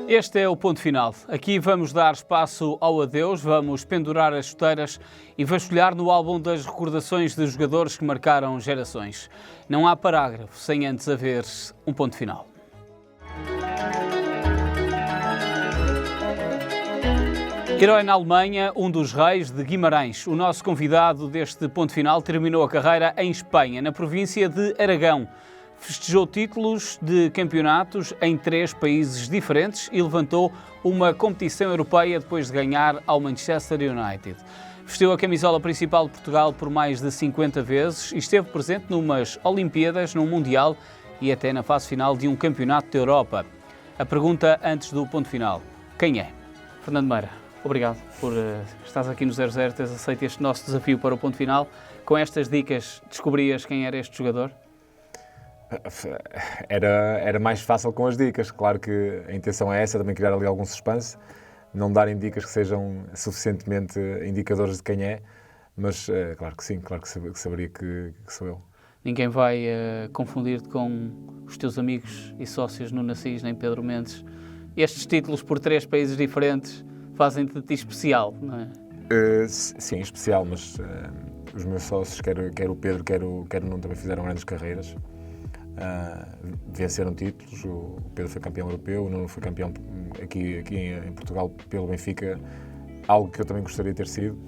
Este é o ponto final. Aqui vamos dar espaço ao adeus, vamos pendurar as chuteiras e vasculhar no álbum das recordações de jogadores que marcaram gerações. Não há parágrafo sem antes haver um ponto final. Herói na Alemanha, um dos reis de Guimarães. O nosso convidado deste ponto final terminou a carreira em Espanha, na província de Aragão. Festejou títulos de campeonatos em 3 países diferentes e levantou uma competição europeia depois de ganhar ao Manchester United. Vestiu a camisola principal de Portugal por mais de 50 vezes e esteve presente numas Olimpíadas, num Mundial e até na fase final de um campeonato da Europa. A pergunta antes do ponto final: quem é? Fernando Meira, obrigado por estares aqui no 00, teres aceito este nosso desafio para o ponto final. Com estas dicas, descobrias quem era este jogador? Era mais fácil com as dicas. Claro que a intenção é essa, também criar ali algum suspense, não darem dicas que sejam suficientemente indicadores de quem é, mas claro que sim, claro que saberia que sou eu. Ninguém vai confundir-te com os teus amigos e sócios Nuno Assis nem Pedro Mendes. Estes títulos por 3 países diferentes fazem-te de ti especial, não é? Sim, especial, mas os meus sócios, quer o Pedro, quer o Nuno, também fizeram grandes carreiras. Venceram títulos. O Pedro foi campeão europeu, o Nuno foi campeão aqui em Portugal pelo Benfica, algo que eu também gostaria de ter sido,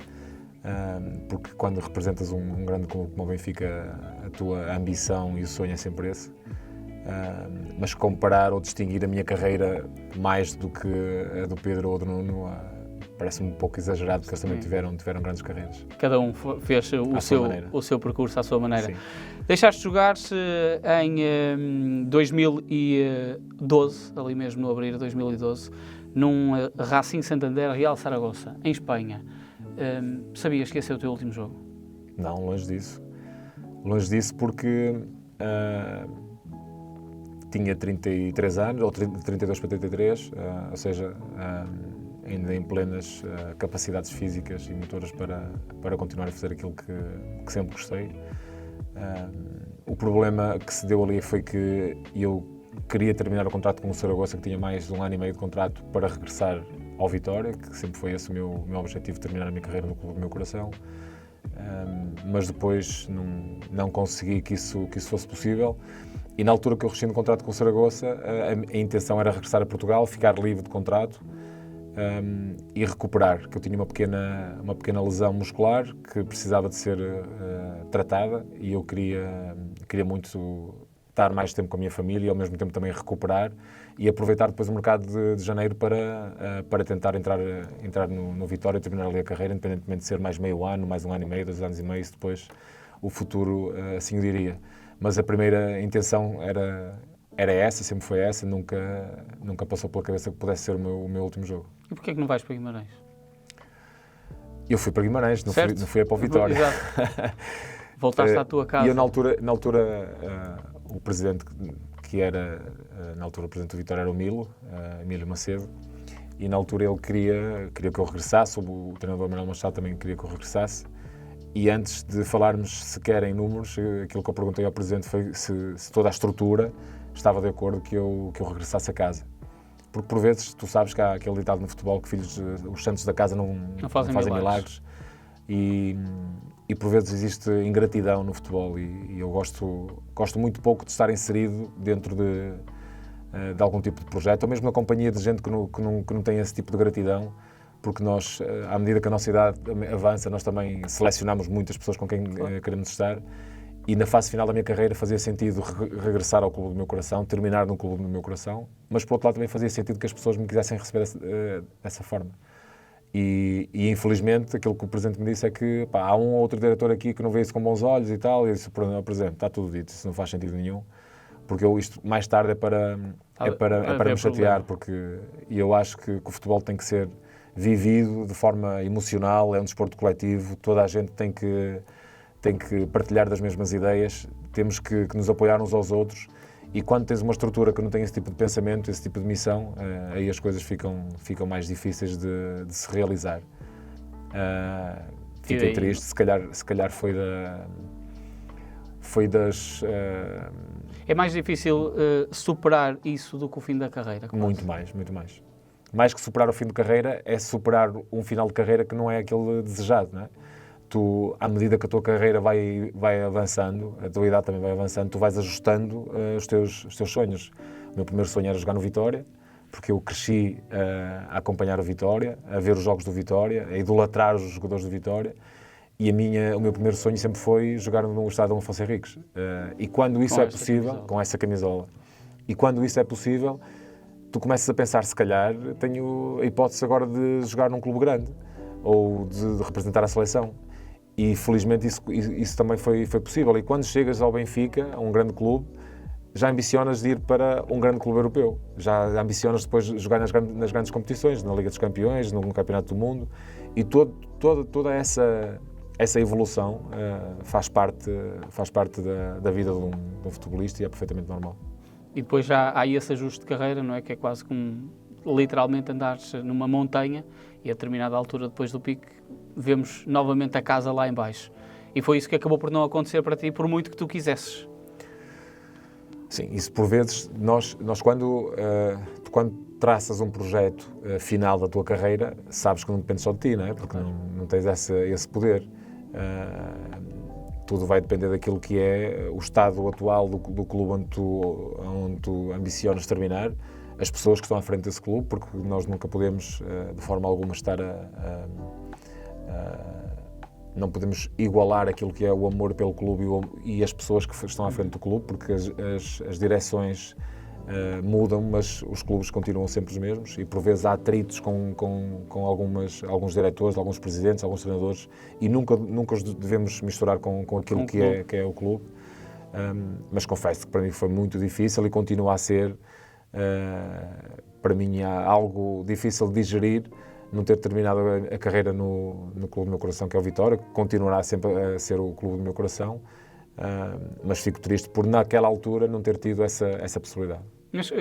porque quando representas um grande clube como o Benfica, a tua ambição e o sonho é sempre esse. Mas comparar ou distinguir a minha carreira mais do que a do Pedro ou do Nuno parece-me um pouco exagerado, porque eles também tiveram grandes carreiras. Cada um fez o seu percurso à sua maneira. Sim. Deixaste de jogar-se em 2012, ali mesmo no abril de 2012, num Racing Santander Real Saragossa, em Espanha. Sabias que esse é o teu último jogo? Não, longe disso. Longe disso porque tinha 33 anos, ou 32 para 33, ou seja, ainda em plenas capacidades físicas e motoras para continuar a fazer aquilo que sempre gostei. O problema que se deu ali foi que eu queria terminar o contrato com o Saragossa, que tinha mais de 1 ano e meio de contrato, para regressar ao Vitória, que sempre foi esse o meu objetivo, terminar a minha carreira no clube do meu coração. Mas depois não consegui que isso fosse possível. E na altura que eu rescindi o contrato com o Saragossa, a intenção era regressar a Portugal, ficar livre de contrato e recuperar, que eu tinha uma pequena lesão muscular que precisava de ser tratada, e eu queria muito estar mais tempo com a minha família e ao mesmo tempo também recuperar e aproveitar depois o mercado de janeiro para tentar entrar no Vitória e terminar ali a carreira, independentemente de ser mais meio ano, mais 1 ano e meio, 2 anos e meio, se depois o futuro assim o diria. Mas a primeira intenção era essa, sempre foi essa, nunca passou pela cabeça que pudesse ser o meu último jogo. E porquê é que não vais para Guimarães? Eu fui para Guimarães, não fui para o Vitória. Exato. Voltaste à tua casa. E eu, na altura o presidente que era, na altura o presidente do Vitória era o Emílio Macedo, e na altura ele queria que eu regressasse, o treinador Manuel Machado também queria que eu regressasse. E antes de falarmos sequer em números, aquilo que eu perguntei ao Presidente foi se toda a estrutura estava de acordo que eu regressasse a casa. Porque por vezes tu sabes que há aquele ditado no futebol que os santos da casa não fazem milagres. E por vezes existe ingratidão no futebol e eu gosto muito pouco de estar inserido dentro de algum tipo de projeto, ou mesmo na companhia de gente que não tem esse tipo de gratidão. Porque nós, à medida que a nossa idade avança, nós também selecionamos muitas pessoas com quem queremos estar, e na fase final da minha carreira fazia sentido regressar ao clube do meu coração, terminar no clube do meu coração, mas por outro lado também fazia sentido que as pessoas me quisessem receber dessa forma. E infelizmente aquilo que o Presidente me disse é que há um ou outro diretor aqui que não vê isso com bons olhos e tal, e eu disse: Presidente, está tudo dito, isso não faz sentido nenhum, porque isto mais tarde é para me chatear, porque eu acho que o futebol tem que ser vivido de forma emocional, é um desporto coletivo, toda a gente tem que partilhar das mesmas ideias, temos que nos apoiar uns aos outros, e quando tens uma estrutura que não tem esse tipo de pensamento, esse tipo de missão, aí as coisas ficam mais difíceis de se realizar. Fiquei triste, se calhar foi das... É mais difícil superar isso do que o fim da carreira? Muito mais, muito mais. Mais que superar o fim de carreira, é superar um final de carreira que não é aquele desejado, não é? Tu, à medida que a tua carreira vai avançando, a tua idade também vai avançando, tu vais ajustando os teus sonhos. O meu primeiro sonho era jogar no Vitória, porque eu cresci a acompanhar o Vitória, a ver os jogos do Vitória, a idolatrar os jogadores do Vitória, e o meu primeiro sonho sempre foi jogar no estádio Dom Afonso Henriques. E quando isso é possível, com essa camisola, e quando isso é possível, tu começas a pensar, se calhar, tenho a hipótese agora de jogar num clube grande, ou de representar a seleção. E felizmente isso também foi possível. E quando chegas ao Benfica, a um grande clube, já ambicionas de ir para um grande clube europeu. Já ambicionas depois de jogar nas grandes competições, na Liga dos Campeões, no Campeonato do Mundo. E toda essa evolução faz parte da vida de um futebolista e é perfeitamente normal. E depois já há esse ajuste de carreira, não é? Que é quase como literalmente andares numa montanha e a determinada altura depois do pico vemos novamente a casa lá em baixo. E foi isso que acabou por não acontecer para ti, por muito que tu quisesses. Sim, isso por vezes, nós quando traças um projeto final da tua carreira, sabes que não depende só de ti, não é? Porque não tens esse poder. Tudo vai depender daquilo que é o estado atual do clube onde tu ambicionas terminar, as pessoas que estão à frente desse clube, porque nós nunca podemos, de forma alguma, não podemos igualar aquilo que é o amor pelo clube e as pessoas que estão à frente do clube, porque as direções mudam, mas os clubes continuam sempre os mesmos e por vezes há atritos com alguns diretores, alguns presidentes, alguns treinadores e nunca os devemos misturar com aquilo que é o clube. Mas confesso que para mim foi muito difícil e continua a ser, para mim, algo difícil de digerir não ter terminado a carreira no clube do meu coração, que é o Vitória, que continuará sempre a ser o clube do meu coração, mas fico triste por naquela altura não ter tido essa possibilidade. Mas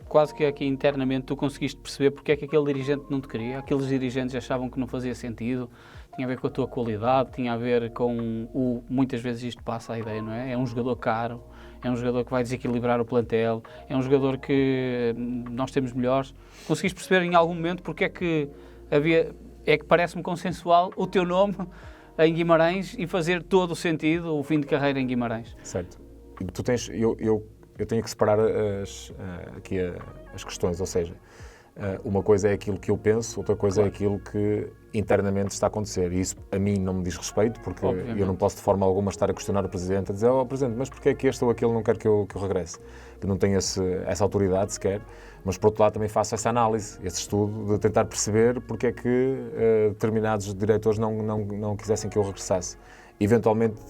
quase que aqui internamente tu conseguiste perceber porque é que aquele dirigente não te queria? Aqueles dirigentes achavam que não fazia sentido, tinha a ver com a tua qualidade, tinha a ver com muitas vezes isto passa a ideia, não é? É um jogador caro, é um jogador que vai desequilibrar o plantel, é um jogador que nós temos melhores. Conseguiste perceber em algum momento porque é que parece-me consensual o teu nome em Guimarães e fazer todo o sentido o fim de carreira em Guimarães? Certo. E tu tens... Eu tenho que separar aqui as questões, ou seja, uma coisa é aquilo que eu penso, outra coisa é aquilo que internamente está a acontecer. E isso a mim não me diz respeito, porque obviamente eu não posso de forma alguma estar a questionar o Presidente, a dizer, Presidente, mas porquê é que este ou aquele não quer que eu regresse? Eu não tenho essa autoridade sequer, mas por outro lado também faço essa análise, esse estudo de tentar perceber porque é que determinados diretores não quisessem que eu regressasse. Eventualmente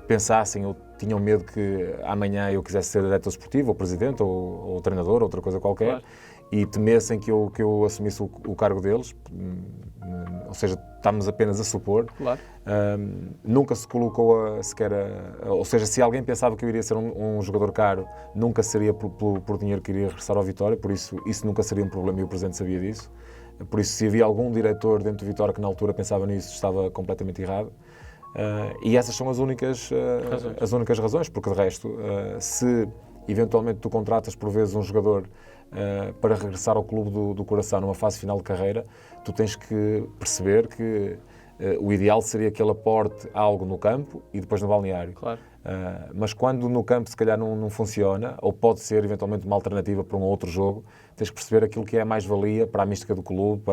pensassem ou tinham medo que amanhã eu quisesse ser diretor esportivo, ou presidente, ou treinador, outra coisa qualquer, claro, e temessem que eu assumisse o cargo deles, ou seja, estamos apenas a supor. Claro. Nunca se colocou sequer ou seja, se alguém pensava que eu iria ser um jogador caro, nunca seria por dinheiro que iria regressar ao Vitória, por isso nunca seria um problema e o Presidente sabia disso. Por isso, se havia algum diretor dentro do Vitória que na altura pensava nisso, estava completamente errado. E essas são as únicas razões, porque de resto, se eventualmente tu contratas por vezes um jogador para regressar ao clube do coração numa fase final de carreira, tu tens que perceber que o ideal seria que ele aporte algo no campo e depois no balneário. Claro. Mas quando no campo se calhar não funciona, ou pode ser eventualmente uma alternativa para um outro jogo, tens que perceber aquilo que é a mais-valia para a mística do clube,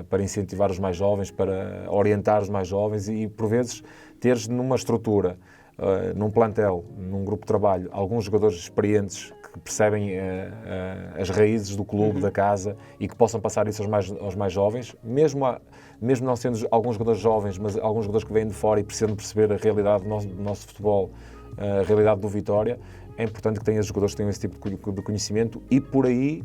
para incentivar os mais jovens, para orientar os mais jovens e por vezes teres numa estrutura, num plantel, num grupo de trabalho, alguns jogadores experientes que percebem as raízes do clube, da casa, e que possam passar isso aos mais jovens, mesmo não sendo alguns jogadores jovens, mas alguns jogadores que vêm de fora e precisam perceber a realidade do nosso futebol, a realidade do Vitória, é importante que tenhas jogadores que tenham esse tipo de conhecimento e por aí,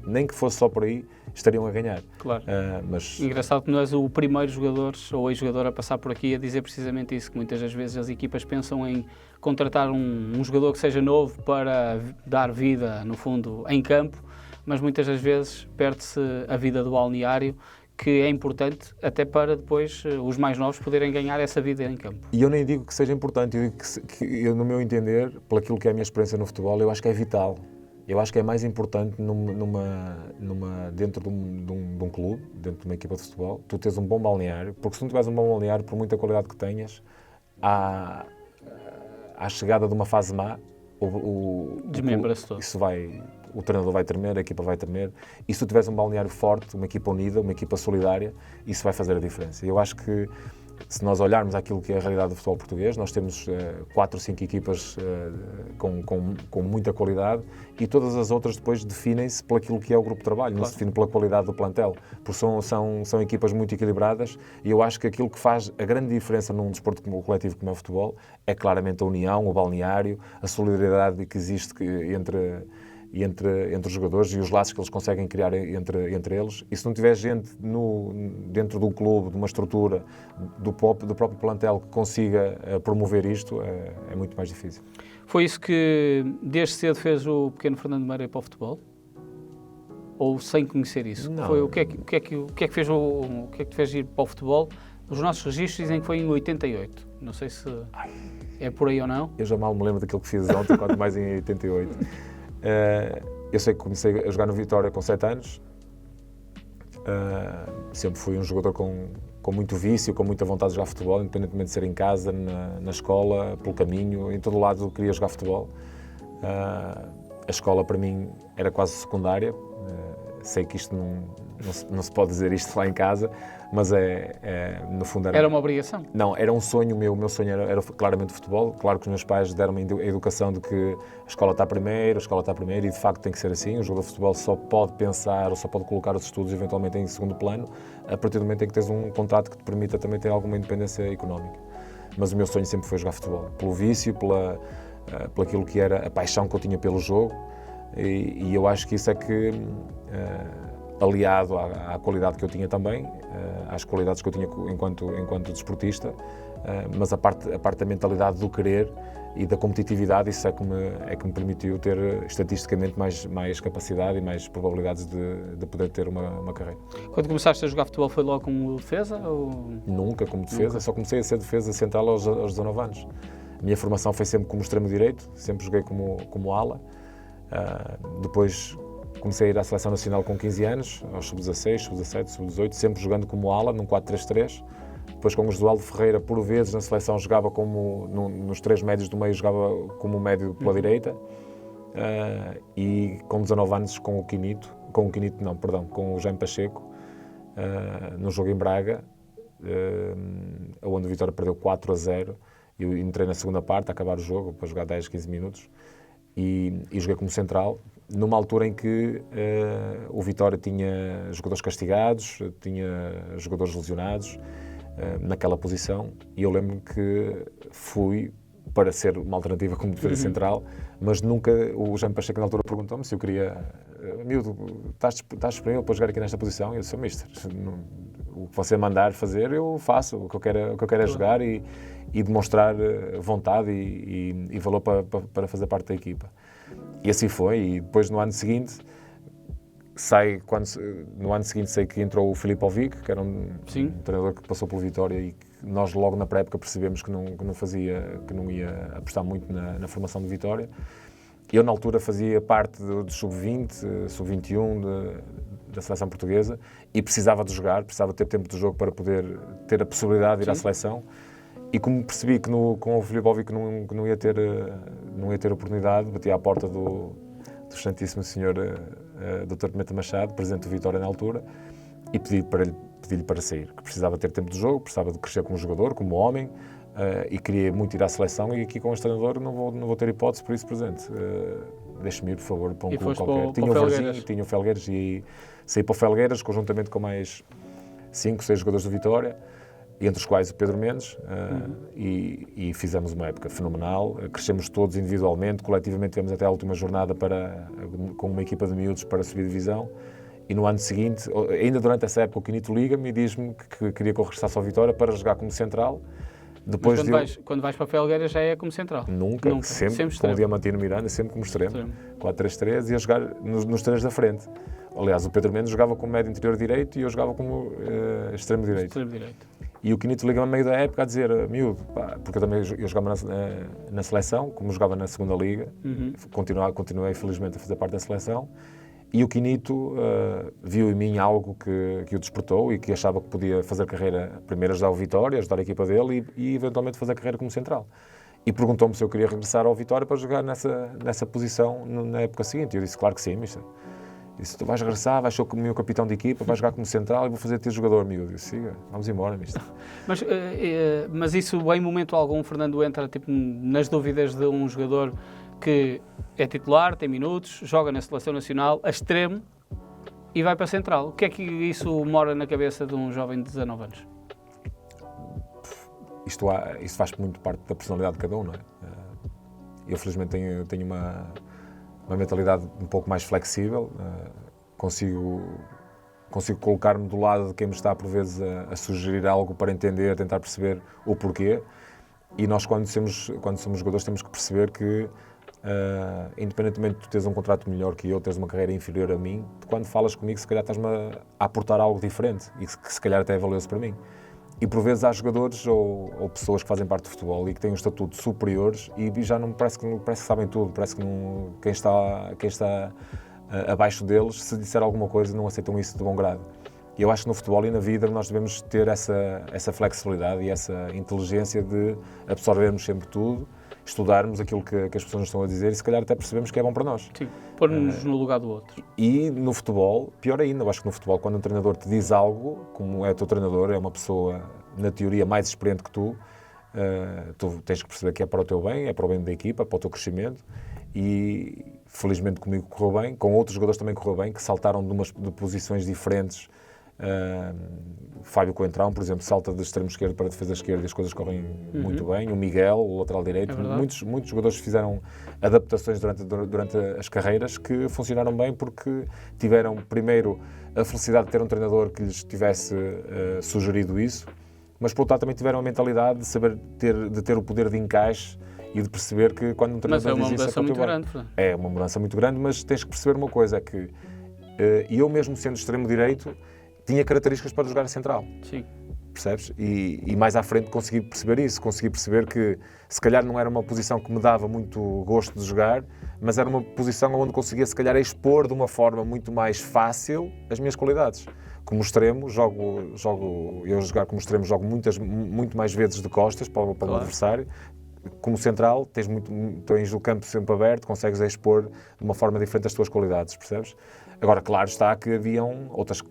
nem que fosse só por aí, estariam a ganhar. Claro. Mas... Engraçado que não és o primeiro jogador ou ex-jogador a passar por aqui a dizer precisamente isso, que muitas das vezes as equipas pensam em contratar um jogador que seja novo para dar vida, no fundo, em campo, mas muitas das vezes perde-se a vida do balneário, que é importante até para depois os mais novos poderem ganhar essa vida em campo. E eu nem digo que seja importante, eu digo que eu, no meu entender, pelo aquilo que é a minha experiência no futebol, eu acho que é vital. Eu acho que é mais importante dentro de um clube, dentro de uma equipa de futebol, tu tens um bom balneário, porque se não tiveres um bom balneário, por muita qualidade que tenhas, à chegada de uma fase má, desmembra-se todo. O treinador vai tremer, a equipa vai tremer, e se tu tiveres um balneário forte, uma equipa unida, uma equipa solidária, isso vai fazer a diferença. Eu acho que, se nós olharmos aquilo que é a realidade do futebol português, nós temos 4 ou 5 equipas com muita qualidade, e todas as outras depois definem-se por aquilo que é o grupo de trabalho, não se define pela qualidade do plantel, porque são equipas muito equilibradas, e eu acho que aquilo que faz a grande diferença num desporto coletivo como é o futebol é claramente a união, o balneário, a solidariedade que existe entre os jogadores e os laços que eles conseguem criar entre eles. E se não tiver gente dentro do clube, de uma estrutura, do próprio plantel que consiga promover isto, é muito mais difícil. Foi isso que desde cedo fez o pequeno Fernando Meira ir para o futebol? Ou sem conhecer isso? Não. Foi o que é que fez te fez ir para o futebol? Os nossos registros dizem que foi em 88. Não sei se é por aí ou não. Eu já mal me lembro daquilo que fiz ontem, quanto mais em 88. Eu sei que comecei a jogar no Vitória com 7 anos. Sempre fui um jogador com muito vício, com muita vontade de jogar futebol, independentemente de ser em casa, na escola, pelo caminho, em todo o lado eu queria jogar futebol. A escola para mim era quase secundária. Sei que isto não se pode dizer isto lá em casa, mas no fundo era uma obrigação? Não, era um sonho meu. O meu sonho era claramente futebol. Claro que os meus pais deram-me a educação de que a escola está primeiro, e de facto tem que ser assim. O jogador de futebol só pode pensar ou só pode colocar os estudos eventualmente em segundo plano a partir do momento em que tens um contrato que te permita também ter alguma independência económica. Mas o meu sonho sempre foi jogar futebol, pelo vício, pelo aquilo que era a paixão que eu tinha pelo jogo, e eu acho que isso é que, aliado à qualidade que eu tinha também, às qualidades que eu tinha enquanto desportista, mas a parte da mentalidade do querer e da competitividade, isso é que me permitiu ter estatisticamente mais capacidade e mais probabilidades de poder ter uma carreira. Quando começaste a jogar futebol foi logo como defesa? Ou... Nunca como defesa, só comecei a ser defesa central aos 19 anos. A minha formação foi sempre como extremo-direito, sempre joguei como ala. Depois comecei a ir à Seleção Nacional com 15 anos, aos sub-16, sub-17, sub-18, sempre jogando como ala, num 4-3-3. Depois com o Josualdo Ferreira, por vezes na seleção jogava nos 3 médios do meio, jogava como médio pela direita. E com 19 anos com o Jaime Pacheco, num jogo em Braga, onde o Vitória perdeu 4-0. Eu entrei na segunda parte, a acabar o jogo, para jogar 10, 15 minutos, e joguei como central, numa altura em que o Vitória tinha jogadores castigados, tinha jogadores lesionados naquela posição, e eu lembro-me que fui para ser uma alternativa como defesa central, mas nunca, o Jaime Pacheco na altura perguntou-me se eu queria, miúdo, estás disponível para jogar aqui nesta posição? E eu disse, mister, o que você mandar fazer, eu faço, o que eu quero é jogar e demonstrar vontade e valor para fazer parte da equipa. E assim foi, e depois no ano seguinte sei que entrou o Filipe Ovic, que era um treinador que passou pelo Vitória e que nós logo na pré-época percebemos que não ia apostar muito na formação do Vitória. Eu na altura fazia parte do sub-20, sub-21 da seleção portuguesa e precisava de jogar, precisava ter tempo de jogo para poder ter a possibilidade de ir à seleção. E como percebi que com o Filipe Ovic que não ia ter oportunidade, bati à porta do Santíssimo Senhor Dr. Pimenta Machado, presidente do Vitória na altura, e pedi-lhe para sair, que precisava ter tempo de jogo, precisava de crescer como jogador, como homem, e queria muito ir à seleção, e aqui com este treinador não vou ter hipótese, por isso presente. Deixe-me ir, por favor, para um clube qualquer. Tinha o Varginho, tinha o Felgueiras, e saí para o Felgueiras, conjuntamente com mais 5, 6 jogadores do Vitória, entre os quais o Pedro Mendes, e fizemos uma época fenomenal. Crescemos todos individualmente, coletivamente tivemos até a última jornada com uma equipa de miúdos para subir divisão, e no ano seguinte, ainda durante essa época, o Quinito liga-me e diz-me que queria que eu regressasse ao Vitória para jogar como central, Depois quando vais para a Felgueiras já é como central? Nunca. Sempre com o Diamantino Miranda, sempre como extremo. 4-3-3 e a jogar nos três da frente. Aliás, o Pedro Mendes jogava como médio interior direito e eu jogava como extremo direito. E o Quinito liga-me a meio da época a dizer, miúdo, pá, porque eu jogava na seleção, como jogava na segunda liga, continuei felizmente a fazer parte da seleção, e o Quinito viu em mim algo que o despertou e que achava que podia fazer carreira, primeiro ajudar o Vitória, ajudar a equipa dele e eventualmente fazer carreira como central. E perguntou-me se eu queria regressar ao Vitória para jogar nessa posição na época seguinte. E eu disse, claro que sim, mister. Disse, tu vais regressar, vais ser o meu capitão de equipa, vais jogar como central e vou fazer-te jogador, miúdo. Eu disse, siga, vamos embora, mister. Mas isso, em momento algum, o Fernando entra tipo, nas dúvidas de um jogador que é titular, tem minutos, joga na Seleção Nacional, a extremo, e vai para a central. O que é que isso mora na cabeça de um jovem de 19 anos? Isto faz muito parte da personalidade de cada um, não é? Eu, felizmente, tenho uma mentalidade um pouco mais flexível, consigo colocar-me do lado de quem me está, por vezes, a sugerir algo para entender, tentar perceber o porquê. E nós, quando somos jogadores, temos que perceber que, independentemente de tu teres um contrato melhor que eu, teres uma carreira inferior a mim, quando falas comigo, se calhar estás-me a aportar algo diferente e que se calhar até é valioso para mim. E por vezes há jogadores ou pessoas que fazem parte do futebol e que têm um estatuto superiores e já não parece que sabem tudo, parece que quem está abaixo deles, se disser alguma coisa, não aceitam isso de bom grado. E eu acho que no futebol e na vida nós devemos ter essa flexibilidade e essa inteligência de absorvermos sempre tudo, estudarmos aquilo que as pessoas nos estão a dizer e se calhar até percebemos que é bom para nós. Sim, pôr-nos no lugar do outro. E no futebol, pior ainda, eu acho que no futebol, quando um treinador te diz algo, como é o teu treinador, é uma pessoa, na teoria, mais experiente que tu tens que perceber que é para o teu bem, é para o bem da equipa, para o teu crescimento e felizmente comigo correu bem, com outros jogadores também correu bem, que saltaram de posições diferentes. Fábio Coentrão, por exemplo, salta de extremo esquerdo para defesa esquerda e as coisas correm muito bem. O Miguel, o lateral direito, muitos jogadores fizeram adaptações durante as carreiras que funcionaram bem porque tiveram, primeiro, a felicidade de ter um treinador que lhes tivesse sugerido isso, mas, por outro lado, também tiveram a mentalidade de saber ter o poder de encaixe e de perceber que quando um treinador diz isso... Mas é uma mudança muito grande. É uma mudança muito grande, mas tens que perceber uma coisa, é que eu mesmo sendo extremo direito, tinha características para jogar a central. Sim. Percebes? E mais à frente consegui perceber isso, consegui perceber que se calhar não era uma posição que me dava muito gosto de jogar, mas era uma posição onde conseguia se calhar expor de uma forma muito mais fácil as minhas qualidades. Como extremo, eu jogar como extremo jogo muito mais vezes de costas para o adversário. Como central, tens o campo sempre aberto, consegues expor de uma forma diferente as tuas qualidades, percebes? Agora, claro está que haviam outras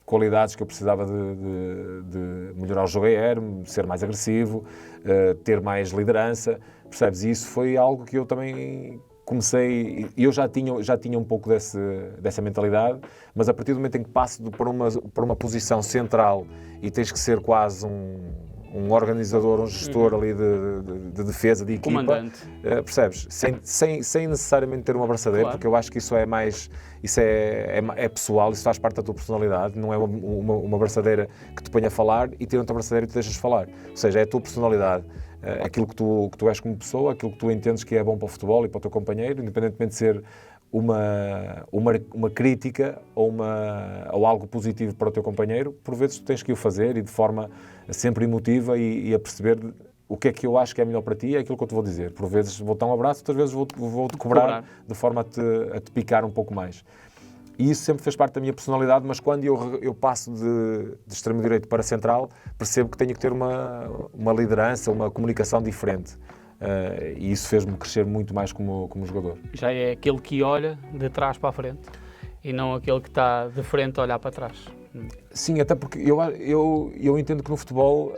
qualidades que eu precisava de melhorar o jogo aéreo, ser mais agressivo, ter mais liderança, percebes? E isso foi algo que eu também comecei, eu já tinha um pouco dessa mentalidade, mas a partir do momento em que passo por uma posição central e tens que ser quase um organizador, um gestor ali de defesa, de equipa, comandante, percebes? Sem necessariamente ter uma abraçadeira, claro. Porque eu acho que isso é pessoal, isso faz parte da tua personalidade, não é uma abraçadeira que te ponha a falar e ter outra abraçadeira que te deixas falar. Ou seja, é a tua personalidade, aquilo que tu és como pessoa, aquilo que tu entendes que é bom para o futebol e para o teu companheiro, independentemente de ser uma crítica ou algo positivo para o teu companheiro, por vezes tu tens que o fazer e de forma sempre emotiva e a perceber o que é que eu acho que é melhor para ti, é aquilo que eu te vou dizer. Por vezes vou dar um abraço, outras vezes vou-te cobrar de forma a te picar um pouco mais. E isso sempre fez parte da minha personalidade, mas quando eu passo de extremo direito para central, percebo que tenho que ter uma liderança, uma comunicação diferente. E isso fez-me crescer muito mais como jogador. Já é aquele que olha de trás para a frente e não aquele que está de frente a olhar para trás. Sim, até porque eu entendo que no futebol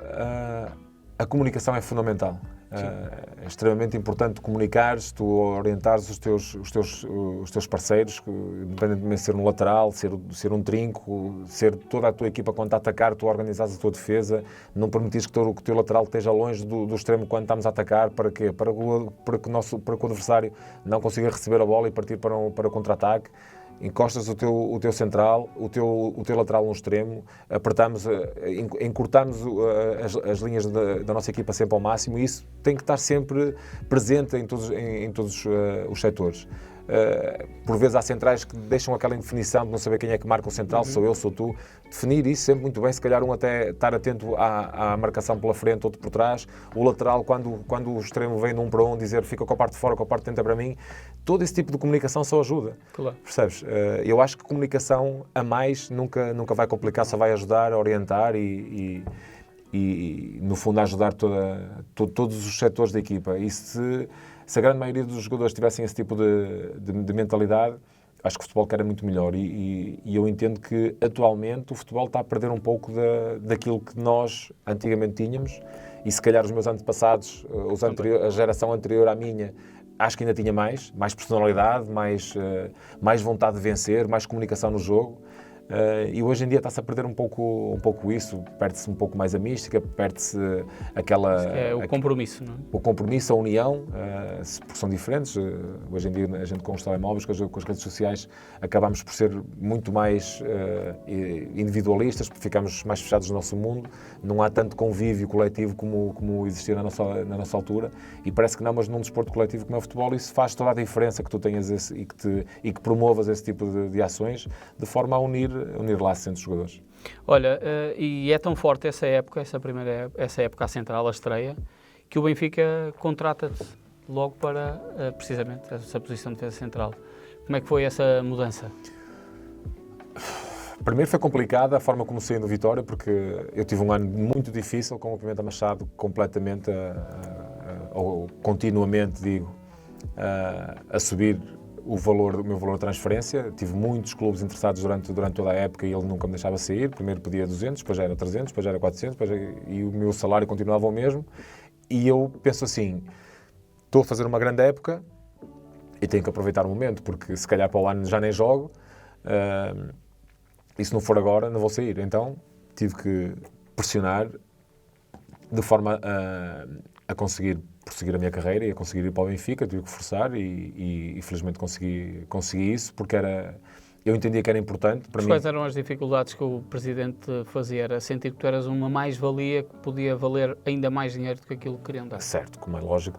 a comunicação é fundamental. É extremamente importante comunicares, tu orientares os teus parceiros, independentemente de ser um lateral, ser um trinco, ser toda a tua equipa quando está a atacar, tu organizares a tua defesa, não permitires que o teu lateral esteja longe do extremo quando estamos a atacar. Para quê? Para que o adversário não consiga receber a bola e partir para o contra-ataque. encostas o teu central, o teu lateral no extremo, apertamos, encurtamos as linhas da nossa equipa sempre ao máximo, e isso tem que estar sempre presente em todos os setores. Por vezes há centrais que deixam aquela indefinição de não saber quem é que marca o central, sou eu, sou tu. Definir isso sempre muito bem, se calhar um até estar atento à marcação pela frente, outro por trás. O lateral, quando o extremo vem de 1 para 1, dizer fica com a parte de fora, com a parte de dentro para mim. Todo esse tipo de comunicação só ajuda. Claro. Percebes? Eu acho que comunicação a mais nunca vai complicar, só vai ajudar a orientar e no fundo a ajudar todos os setores da equipa. E se a grande maioria dos jogadores tivessem esse tipo de mentalidade, acho que o futebol era muito melhor. E eu entendo que atualmente o futebol está a perder um pouco daquilo que nós antigamente tínhamos, e se calhar os meus antepassados, a geração anterior à minha, acho que ainda tinha mais personalidade, mais vontade de vencer, mais comunicação no jogo. E hoje em dia está-se a perder um pouco isso, perde-se um pouco mais a mística, perde-se aquela... o compromisso, não é? O compromisso, a união, porque são diferentes. Hoje em dia a gente com os telemóveis, com as redes sociais, acabamos por ser muito mais individualistas, porque ficamos mais fechados no nosso mundo, não há tanto convívio coletivo como existia na nossa altura, e parece que não, mas num desporto coletivo como é o futebol, isso faz toda a diferença, que tu tenhas e que promovas esse tipo de ações, de forma a unir laços entre os jogadores. Olha, e é tão forte essa época à central, a estreia, que o Benfica contrata-te logo para, precisamente, essa posição de defesa central. Como é que foi essa mudança? Primeiro foi complicada a forma como saí no Vitória, porque eu tive um ano muito difícil com o Pimenta Machado completamente, ou continuamente, digo, a subir o meu valor de transferência. Tive muitos clubes interessados durante toda a época e ele nunca me deixava sair. Primeiro pedia 200, depois já era 300, depois já era 400, e o meu salário continuava o mesmo. E eu penso assim, estou a fazer uma grande época e tenho que aproveitar o momento, porque se calhar para o ano já nem jogo, e se não for agora não vou sair. Então tive que pressionar de forma a conseguir prosseguir a minha carreira e a conseguir ir para o Benfica. Tive que forçar e felizmente consegui isso, porque eu entendia que era importante para mim. Quais eram as dificuldades que o Presidente fazia? Era sentir que tu eras uma mais-valia, que podia valer ainda mais dinheiro do que aquilo que queriam dar? Certo, como é lógico,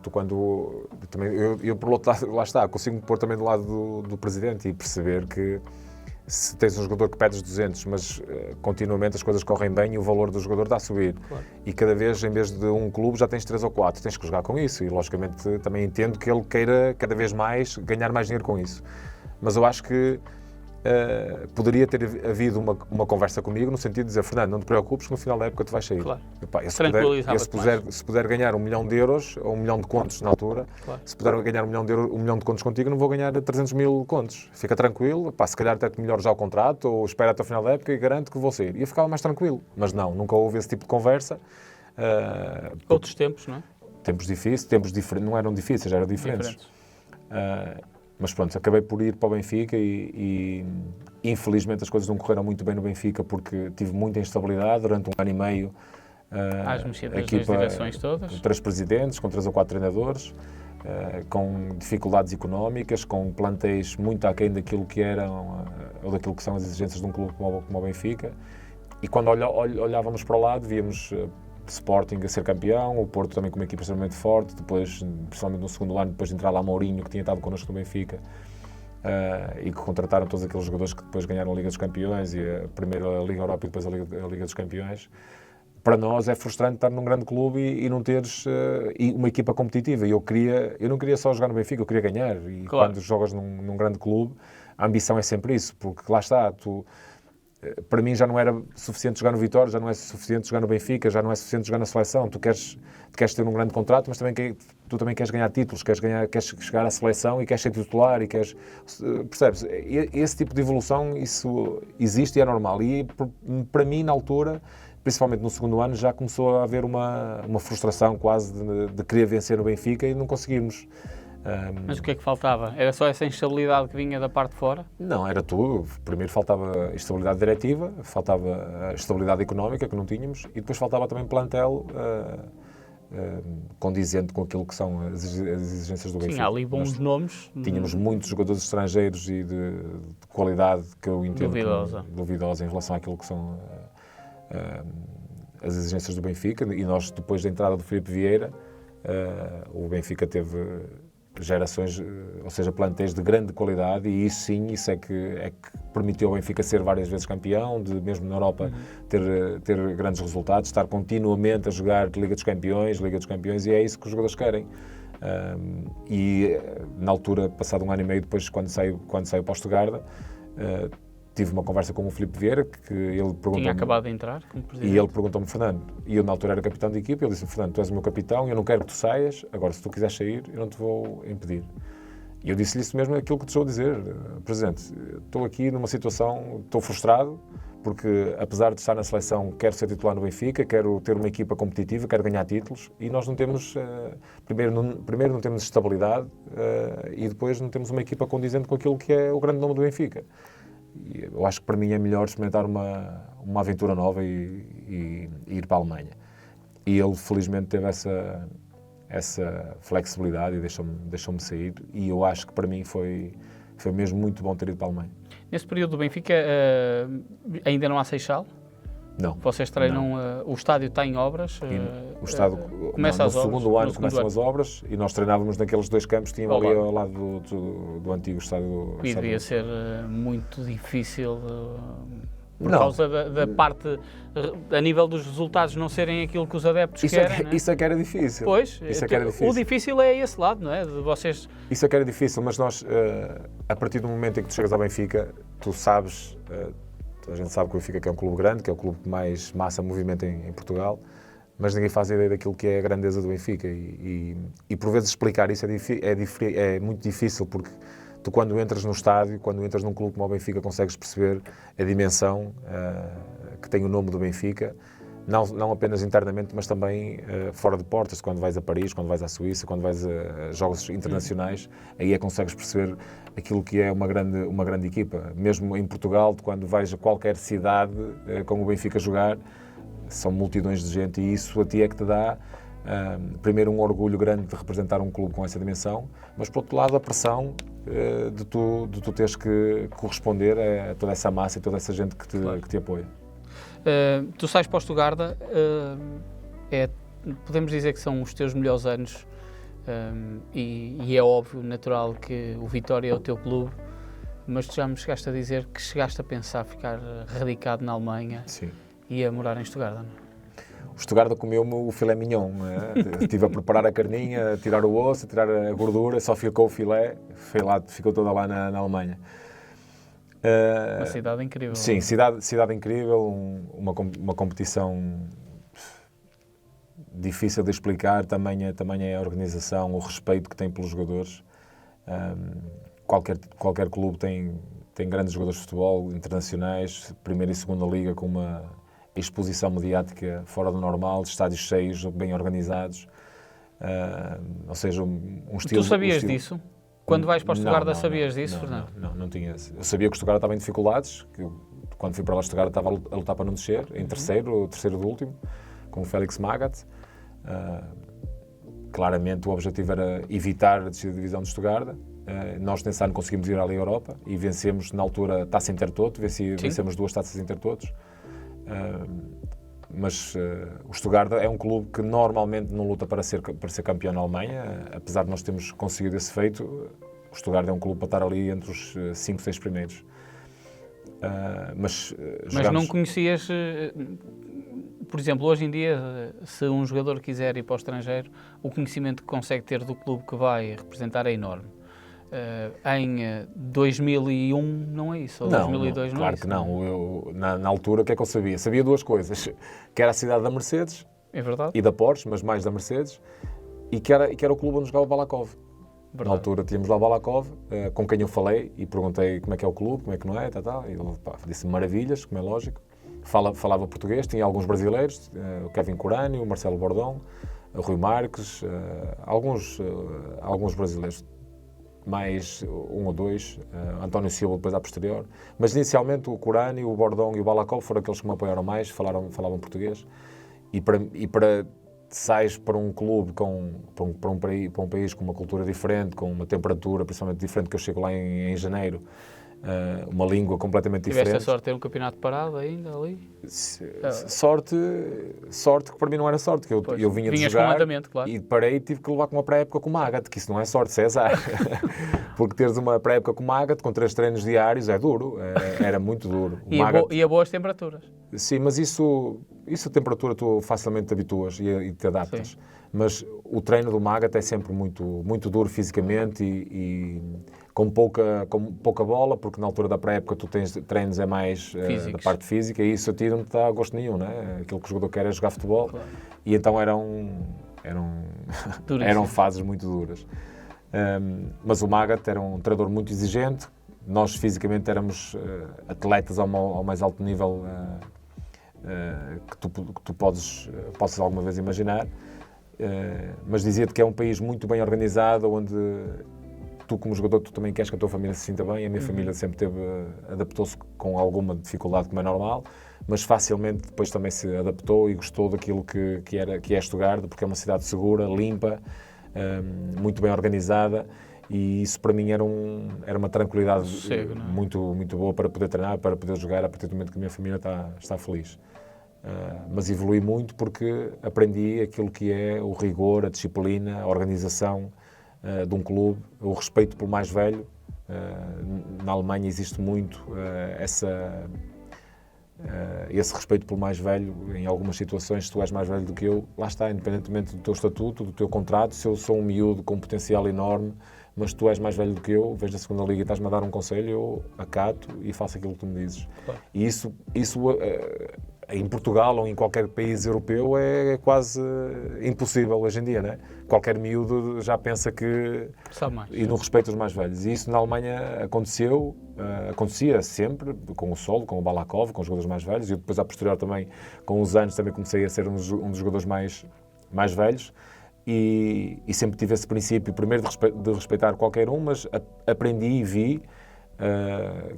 eu por outro lado, lá está, consigo me pôr também do lado do Presidente e perceber que se tens um jogador que pedes 200, mas continuamente as coisas correm bem e o valor do jogador está a subir. Claro. E cada vez, em vez de um clube, já tens 3 ou 4, tens que jogar com isso. E, logicamente, também entendo que ele queira cada vez mais ganhar mais dinheiro com isso. Mas eu acho que poderia ter havido uma conversa comigo, no sentido de dizer, Fernando, não te preocupes que no final da época tu vais sair. Claro. Epá, se puder ganhar 1 milhão de euros, ou 1 milhão de contos na altura, claro. Se puder ganhar 1 milhão de contos contigo, não vou ganhar 300 mil contos. Fica tranquilo, epá, se calhar até te melhor já o contrato, ou espera até o final da época e garanto que vou sair. E eu ficava mais tranquilo. Mas não, nunca houve esse tipo de conversa. Outros tempos, não é? Tempos difíceis, não eram difíceis, eram diferentes. Mas pronto, acabei por ir para o Benfica e infelizmente as coisas não correram muito bem no Benfica, porque tive muita instabilidade durante 1 ano e meio. Às mexidas das direções todas? 3 presidentes, com 3 ou 4 treinadores, com dificuldades económicas, com plantéis muito aquém daquilo que eram ou daquilo que são as exigências de um clube como o Benfica. E quando olhávamos para o lado, víamos Sporting a ser campeão, o Porto também com uma equipa extremamente forte, depois, principalmente no segundo ano, depois de entrar lá Mourinho, que tinha estado connosco no Benfica, e que contrataram todos aqueles jogadores que depois ganharam a Liga dos Campeões, e primeiro a Liga Europa e depois a Liga dos Campeões. Para nós é frustrante estar num grande clube e não teres uma equipa competitiva. Eu não queria só jogar no Benfica, eu queria ganhar. E claro, quando jogas num grande clube, a ambição é sempre isso, porque lá está, para mim já não era suficiente jogar no Vitória, já não é suficiente jogar no Benfica, já não é suficiente jogar na seleção. Tu queres ter um grande contrato, mas tu também queres ganhar títulos, queres chegar à seleção e queres ser titular e queres... Percebes? Esse tipo de evolução, isso existe e é normal. E para mim, na altura, principalmente no segundo ano, já começou a haver uma frustração quase de querer vencer no Benfica e não conseguirmos. Mas o que é que faltava? Era só essa instabilidade que vinha da parte de fora? Não, era tudo. Primeiro faltava estabilidade diretiva, faltava a estabilidade económica, que não tínhamos, e depois faltava também plantel condizente com aquilo que são as exigências do Benfica. Sim, há ali bons nomes. Tínhamos muitos jogadores estrangeiros e de qualidade que eu entendo duvidosa em relação àquilo que são as exigências do Benfica, e nós, depois da entrada do Filipe Vieira, o Benfica teve gerações, ou seja, plantéis de grande qualidade, e isso sim, isso é que permitiu ao Benfica ser várias vezes campeão, de mesmo na Europa ter grandes resultados, estar continuamente a jogar Liga dos Campeões, e é isso que os jogadores querem. E na altura, passado 1 ano e meio depois, quando saiu para o Stuttgart, tive uma conversa com o Filipe Vieira, que ele perguntou-me... Tinha acabado de entrar como presidente. E ele perguntou-me, Fernando, e eu na altura era capitão de equipa, ele disse-me, Fernando, tu és o meu capitão, eu não quero que tu saias, agora se tu quiseres sair, eu não te vou impedir. E eu disse-lhe isso mesmo, aquilo que te estou a dizer, Presidente, estou aqui numa situação, estou frustrado, porque apesar de estar na seleção, quero ser titular no Benfica, quero ter uma equipa competitiva, quero ganhar títulos, e nós não temos, primeiro não temos estabilidade, e depois não temos uma equipa condizente com aquilo que é o grande nome do Benfica. E eu acho que para mim é melhor experimentar uma aventura nova e ir para a Alemanha. E ele felizmente teve essa flexibilidade e deixou-me sair, e eu acho que para mim foi mesmo muito bom ter ido para a Alemanha. Nesse período do Benfica ainda não há Seixal? Não. Vocês treinam, o estádio está em obras? O estádio, começa no as obras, segundo ano começam as obras, e nós treinávamos naqueles 2 campos que tinham ali ao lado do antigo estádio. E devia ser muito difícil por causa da parte, a nível dos resultados não serem aquilo que os adeptos querem, não é? Isso é que era difícil. Pois, isso é que era difícil. O difícil é esse lado, não é? De vocês... Isso é que era difícil, mas nós, a partir do momento em que tu chegas ao Benfica, tu sabes... a gente sabe que o Benfica é um clube grande, que é o clube que mais massa movimenta em Portugal, mas ninguém faz ideia daquilo que é a grandeza do Benfica, e por vezes explicar isso é muito difícil, porque tu, quando entras no estádio, quando entras num clube como o Benfica, consegues perceber a dimensão que tem o nome do Benfica, não apenas internamente, mas também fora de portas, quando vais a Paris, quando vais à Suíça, quando vais a jogos internacionais, aí consegues perceber aquilo que é uma grande equipa. Mesmo em Portugal, quando vais a qualquer cidade com o Benfica jogar, são multidões de gente, e isso a ti é que te dá, primeiro, um orgulho grande de representar um clube com essa dimensão, mas, por outro lado, a pressão de tu teres que corresponder a toda essa massa e toda essa gente que te apoia. Tu sais para o Stuttgart, podemos dizer que são os teus melhores anos, e é óbvio, natural, que o Vitória é o teu clube, mas tu já me chegaste a dizer que chegaste a pensar ficar radicado na Alemanha. Sim. E a morar em Stuttgart, não é? O Stuttgart comeu-me o filé mignon. Estive a preparar a carninha, a tirar o osso, a tirar a gordura, só ficou o filé, ficou toda lá na Alemanha. Uma cidade incrível. Sim, cidade incrível, uma competição difícil de explicar, também a organização, o respeito que tem pelos jogadores. Qualquer clube tem grandes jogadores de futebol internacionais, primeira e segunda liga, com uma exposição mediática fora do normal, estádios cheios, bem organizados, ou seja, um estilo... Tu sabias disso? Quando vais para o Stuttgart, sabias disso, Fernando? Não tinha. Eu sabia que o Stuttgart estava em dificuldades, que quando fui para lá o Stuttgart estava a lutar para não descer, em terceiro do último, com o Felix Magath. Claramente o objetivo era evitar a descida da divisão de Stuttgart. Nós nesse ano conseguimos ir à Liga Europa e vencemos, na altura, a Taça Intertoto, vencemos 2 taças Intertotos. Mas o Stuttgart é um clube que normalmente não luta para ser campeão na Alemanha, apesar de nós termos conseguido esse feito. O Stuttgart é um clube para estar ali entre os 5, 6 primeiros. Mas não conhecias, por exemplo, hoje em dia, se um jogador quiser ir para o estrangeiro, o conhecimento que consegue ter do clube que vai representar é enorme. Em 2001 não é isso, ou 2002 não é isso? Claro que não. Eu, na altura, o que é que eu sabia? Sabia 2 coisas, que era a cidade da Mercedes, é verdade, e da Porsche, mas mais da Mercedes, e que era o clube onde jogava o Balakov. Verdade. Na altura tínhamos lá o Balakov, com quem eu falei, e perguntei como é que é o clube, como é que não é, e ele disse maravilhas, como é lógico. Falava português, tinha alguns brasileiros, o Kevin Curani, o Marcelo Bordão, o Rui Marques, alguns brasileiros. Mais 1 ou 2, António Silva depois à posterior, mas inicialmente o Curani, o Bordão e o Balakov foram aqueles que me apoiaram mais, falavam português, e para sais para um clube, para um país com uma cultura diferente, com uma temperatura principalmente diferente, que eu chego lá em janeiro, uma língua completamente diferente. Tiveste a sorte de ter um campeonato parado ainda ali? Sorte que para mim não era sorte, que eu vinha de jogar claro. E parei e tive que levar com uma pré-época com o Magat, que isso não é sorte, isso é azar. Porque teres uma pré-época com o Magat, com 3 treinos diários, é duro, era muito duro. E a boas temperaturas. Sim, mas isso a temperatura tu facilmente te habituas e te adaptas. Sim. Mas o treino do Magat é sempre muito, muito duro fisicamente e com pouca bola, porque na altura da pré-época tu tens treinos mais da parte física e isso a ti não te dá gosto nenhum, né? Aquilo que o jogador quer é jogar futebol, claro. E então eram fases muito duras. Mas o Magat era um treinador muito exigente, nós fisicamente éramos atletas ao mais alto nível que tu possas alguma vez imaginar, mas dizia-te que é um país muito bem organizado, onde tu como jogador tu também queres que a tua família se sinta bem. A minha família sempre adaptou-se com alguma dificuldade, como é normal, mas facilmente depois também se adaptou e gostou daquilo que é Estugarda, porque é uma cidade segura, limpa, muito bem organizada, e isso para mim era uma tranquilidade muito, muito boa para poder treinar, para poder jogar a partir do momento que a minha família está feliz. Mas evolui muito porque aprendi aquilo que é o rigor, a disciplina, a organização de um clube, o respeito pelo mais velho. Na Alemanha existe muito esse respeito pelo mais velho. Em algumas situações, se tu és mais velho do que eu, lá está, independentemente do teu estatuto, do teu contrato, se eu sou um miúdo com um potencial enorme, mas tu és mais velho do que eu, vens da segunda liga e estás-me a dar um conselho, eu acato e faço aquilo que tu me dizes. Claro. E isso em Portugal ou em qualquer país europeu é quase impossível hoje em dia, não é? Qualquer miúdo já pensa que... Sabe mais. E no respeito aos mais velhos. E isso na Alemanha acontecia sempre, com o Solo, com o Balakov, com os jogadores mais velhos, e eu depois, a posterior também, com os anos, também comecei a ser um dos jogadores mais velhos, e sempre tive esse princípio, primeiro de respeitar qualquer um, mas aprendi e vi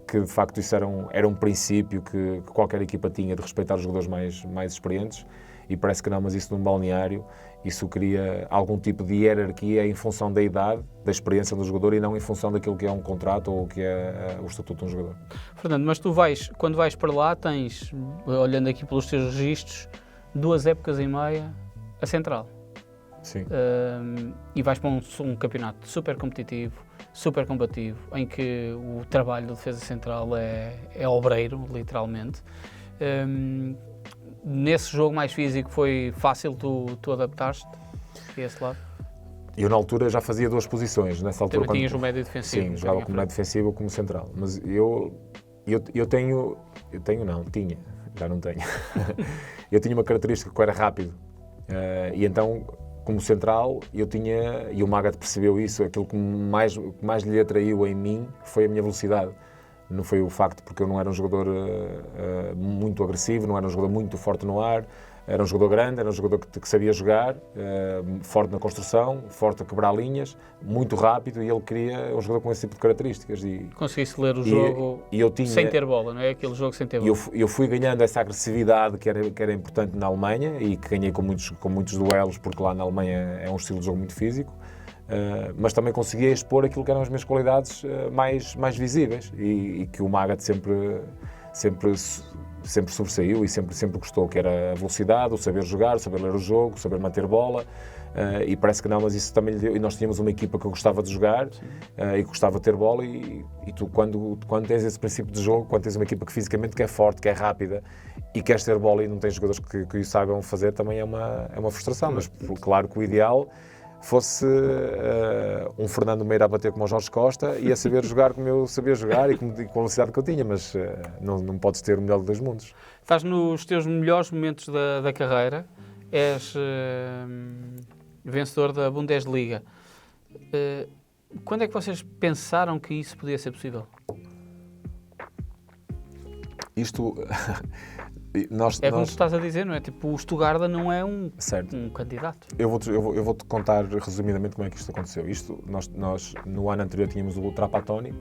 que de facto isso era um princípio que qualquer equipa tinha, de respeitar os jogadores mais experientes, e parece que não, mas isso num balneário, isso cria algum tipo de hierarquia em função da idade, da experiência do jogador, e não em função daquilo que é um contrato ou o que é o estatuto de um jogador. Fernando, mas quando vais para lá, tens, olhando aqui pelos teus registros, 2 épocas e meia a central. Sim. E vais para um campeonato super competitivo, super combativo, em que o trabalho da defesa central é obreiro, literalmente. Nesse jogo mais físico foi fácil tu adaptar-te a esse lado? Eu na altura já fazia 2 posições. Nessa altura, também tinhas o médio defensivo? Sim, jogava como médio defensivo ou como central. Mas tinha, já não tenho. Eu tinha uma característica que eu era rápido. E então, como central, e o Magat percebeu isso, aquilo que mais lhe atraiu em mim foi a minha velocidade. Não foi o facto porque eu não era um jogador muito agressivo, não era um jogador muito forte no ar, era um jogador grande, era um jogador que sabia jogar, forte na construção, forte a quebrar linhas, muito rápido, e ele queria um jogador com esse tipo de características. Conseguisse ler o jogo sem ter bola, não é? Aquele jogo sem ter bola. Eu fui ganhando essa agressividade que era importante na Alemanha, e que ganhei com muitos duelos, porque lá na Alemanha é um estilo de jogo muito físico. Mas também conseguia expor aquilo que eram as minhas qualidades mais visíveis, e que o Magat sempre sobressaiu e sempre gostou, que era a velocidade, o saber jogar, o saber ler o jogo, o saber manter bola, e parece que não, mas isso também lhe deu. E nós tínhamos uma equipa que gostava de jogar e que gostava de ter bola, e tu quando tens esse princípio de jogo, quando tens uma equipa que fisicamente é forte, que é rápida, e queres ter bola e não tens jogadores que o saibam fazer, também é uma frustração. Mas claro que o ideal fosse um Fernando Meira a bater como o Jorge Costa e a saber jogar como eu sabia jogar e com a velocidade que eu tinha, mas não podes ter o melhor dos 2 mundos. Estás nos teus melhores momentos da carreira, és vencedor da Bundesliga. Quando é que vocês pensaram que isso podia ser possível? Isto... Como tu estás a dizer, não é? Tipo, o Stuttgart não é um candidato. Eu vou-te contar resumidamente como é que isto aconteceu. Nós no ano anterior tínhamos o Trapattoni,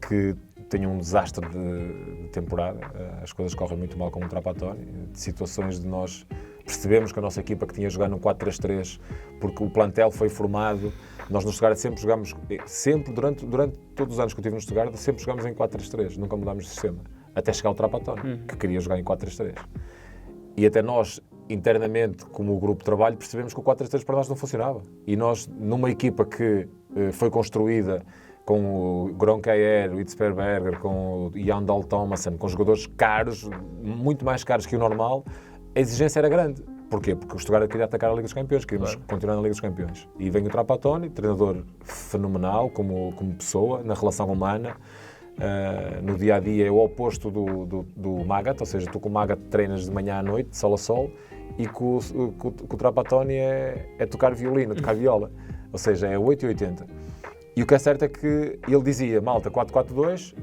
que tem um desastre de temporada. As coisas correm muito mal com o Trapattoni. De situações de nós Percebemos que a nossa equipa que tinha jogado num 4-3-3, porque o plantel foi formado. Nós no Stuttgart sempre jogámos, durante todos os anos que eu estive no Stuttgart, sempre jogámos em 4-3-3, nunca mudámos de sistema. Até chegar ao Trapattoni, que queria jogar em 4-3-3. E até nós, internamente, como grupo de trabalho, percebemos que o 4-3-3 para nós não funcionava. E nós, numa equipa que foi construída com o Gronkjaer, o Hitzberger, com o Jan Dahl Tomasson, com jogadores caros, muito mais caros que o normal, a exigência era grande. Porquê? Porque o Stuttgart queria atacar a Liga dos Campeões, queríamos continuar na Liga dos Campeões. E vem o Trapattoni, treinador fenomenal como pessoa, na relação humana. No dia-a-dia é o oposto do Magath, ou seja, tu com o Magath treinas de manhã à noite, sol a sol, e com o Trapattoni é tocar violino, tocar viola. Ou seja, é 8 e 80. E o que é certo é que ele dizia, malta, 4-4-2,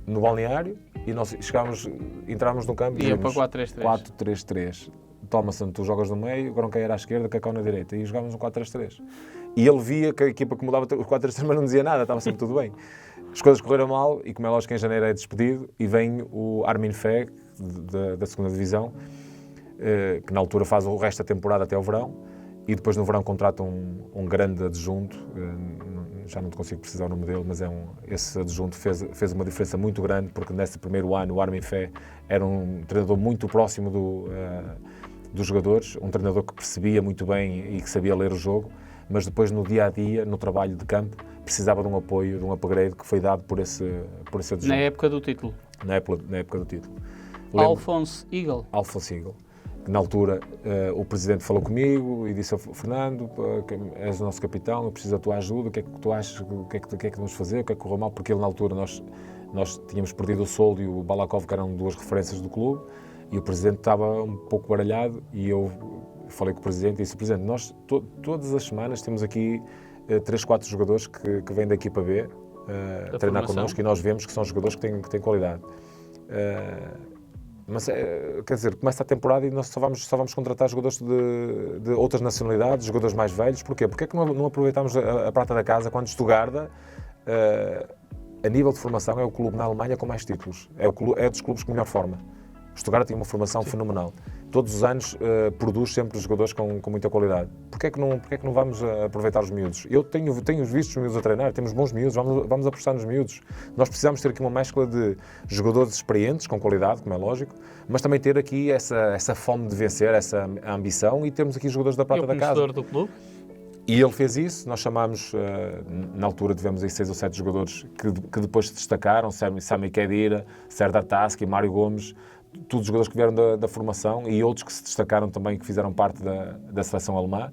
no balneário, e nós entrámos no campo e ia para 4-3-3. 4-3-3. Tomasson, tu jogas no meio, Gronkjaer à esquerda, Kaká na direita, e jogávamos um 4-3-3. E ele via que a equipa que mudava o 4-3-3, mas não dizia nada, estava sempre tudo bem. As coisas correram mal, e como é lógico, em janeiro é despedido, e vem o Armin Fee, da segunda divisão, que na altura faz o resto da temporada até ao verão, e depois no verão contrata um grande adjunto, já não te consigo precisar o nome dele, mas esse adjunto fez uma diferença muito grande, porque nesse primeiro ano o Armin Fee era um treinador muito próximo dos jogadores, um treinador que percebia muito bem e que sabia ler o jogo, mas depois no dia-a-dia, no trabalho de campo, precisava de um apoio, de um upgrade que foi dado por esse adjunto. Na época do título. Na época do título. Alphonse Eagle. Na altura, o presidente falou comigo e disse ao Fernando, és o nosso capitão, eu preciso da tua ajuda, o que é que tu achas, o que é que vamos fazer, o que é que correu mal, porque ele na altura nós tínhamos perdido o Soldo e o Balakov, que eram duas referências do clube, e o presidente estava um pouco baralhado, e eu falei com o presidente e disse, presidente, nós todas as semanas temos aqui 3-4 jogadores que vêm da equipa B a treinar connosco, e nós vemos que são jogadores que têm qualidade. Mas, quer dizer, começa a temporada e nós só vamos contratar jogadores de outras nacionalidades, jogadores mais velhos. Porquê? Porque é que não aproveitamos a prata da casa quando Stuttgart, a nível de formação, é o clube na Alemanha com mais títulos. É dos clubes com melhor forma. O Stuttgart tem uma formação fenomenal. Todos os anos produz sempre jogadores com muita qualidade. Porquê é que não vamos aproveitar os miúdos? Eu tenho visto os miúdos a treinar, temos bons miúdos, vamos apostar nos miúdos. Nós precisamos ter aqui uma mescla de jogadores experientes, com qualidade, como é lógico, mas também ter aqui essa fome de vencer, essa ambição, e termos aqui jogadores da prata da casa. E o do clube? E ele fez isso, nós chamámos, na altura tivemos aí 6 ou 7 jogadores que depois se destacaram, Sami Khedira, Serdar Taski, Mário Gomes, todos os jogadores que vieram da formação, e outros que se destacaram também, que fizeram parte da seleção alemã,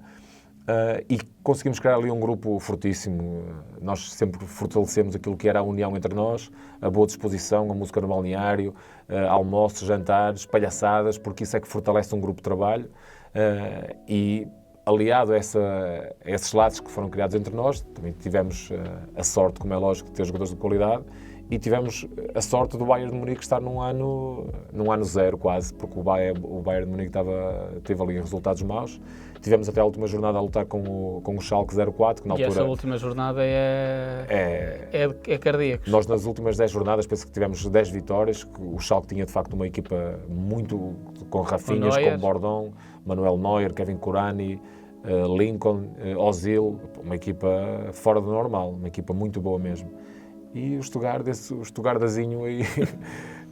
e conseguimos criar ali um grupo fortíssimo. Nós sempre fortalecemos aquilo que era a união entre nós, a boa disposição, a música no balneário, almoços, jantares, palhaçadas, porque isso é que fortalece um grupo de trabalho, e aliado a esses laços que foram criados entre nós, também tivemos a sorte, como é lógico, de ter jogadores de qualidade, e tivemos a sorte do Bayern de Munique estar num ano zero quase, porque o Bayern de Munique teve ali resultados maus. Tivemos até a última jornada a lutar com o Schalke 04, que na altura... E essa última jornada é cardíaco. Nós nas últimas 10 jornadas penso que tivemos 10 vitórias, que o Schalke tinha de facto uma equipa muito com Rafinhas, com Bordon, Manuel Neuer, Kevin Kurani, Lincoln, Ozil, uma equipa fora do normal, uma equipa muito boa mesmo. E o Stuttgartazinho aí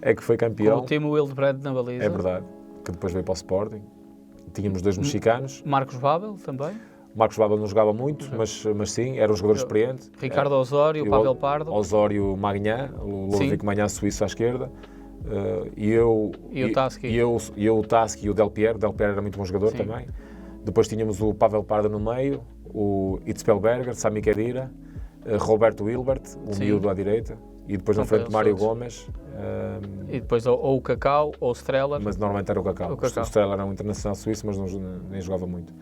é que foi campeão. Com o Timo Wildbrand na baliza. É verdade, que depois veio para o Sporting. Tínhamos 2 mexicanos. Marcos Babel também. Marcos Babel não jogava muito, mas sim, era um jogador experiente. Ricardo Osório, Pavel Pardo. Osório Magnan, o Ludwig Magnan, suíço à esquerda. E o Taski. E o Taski e o Del Piero. Del Piero era muito bom jogador também. Depois tínhamos o Pavel Pardo no meio, o Hitzberger, Sami Khedira, Roberto Wilbert, o miúdo à direita, e depois na frente Mário Gomes. E depois ou o Cacau ou o Streller. Mas normalmente era o Cacau. O Streller era um internacional suíço, mas nem jogava muito.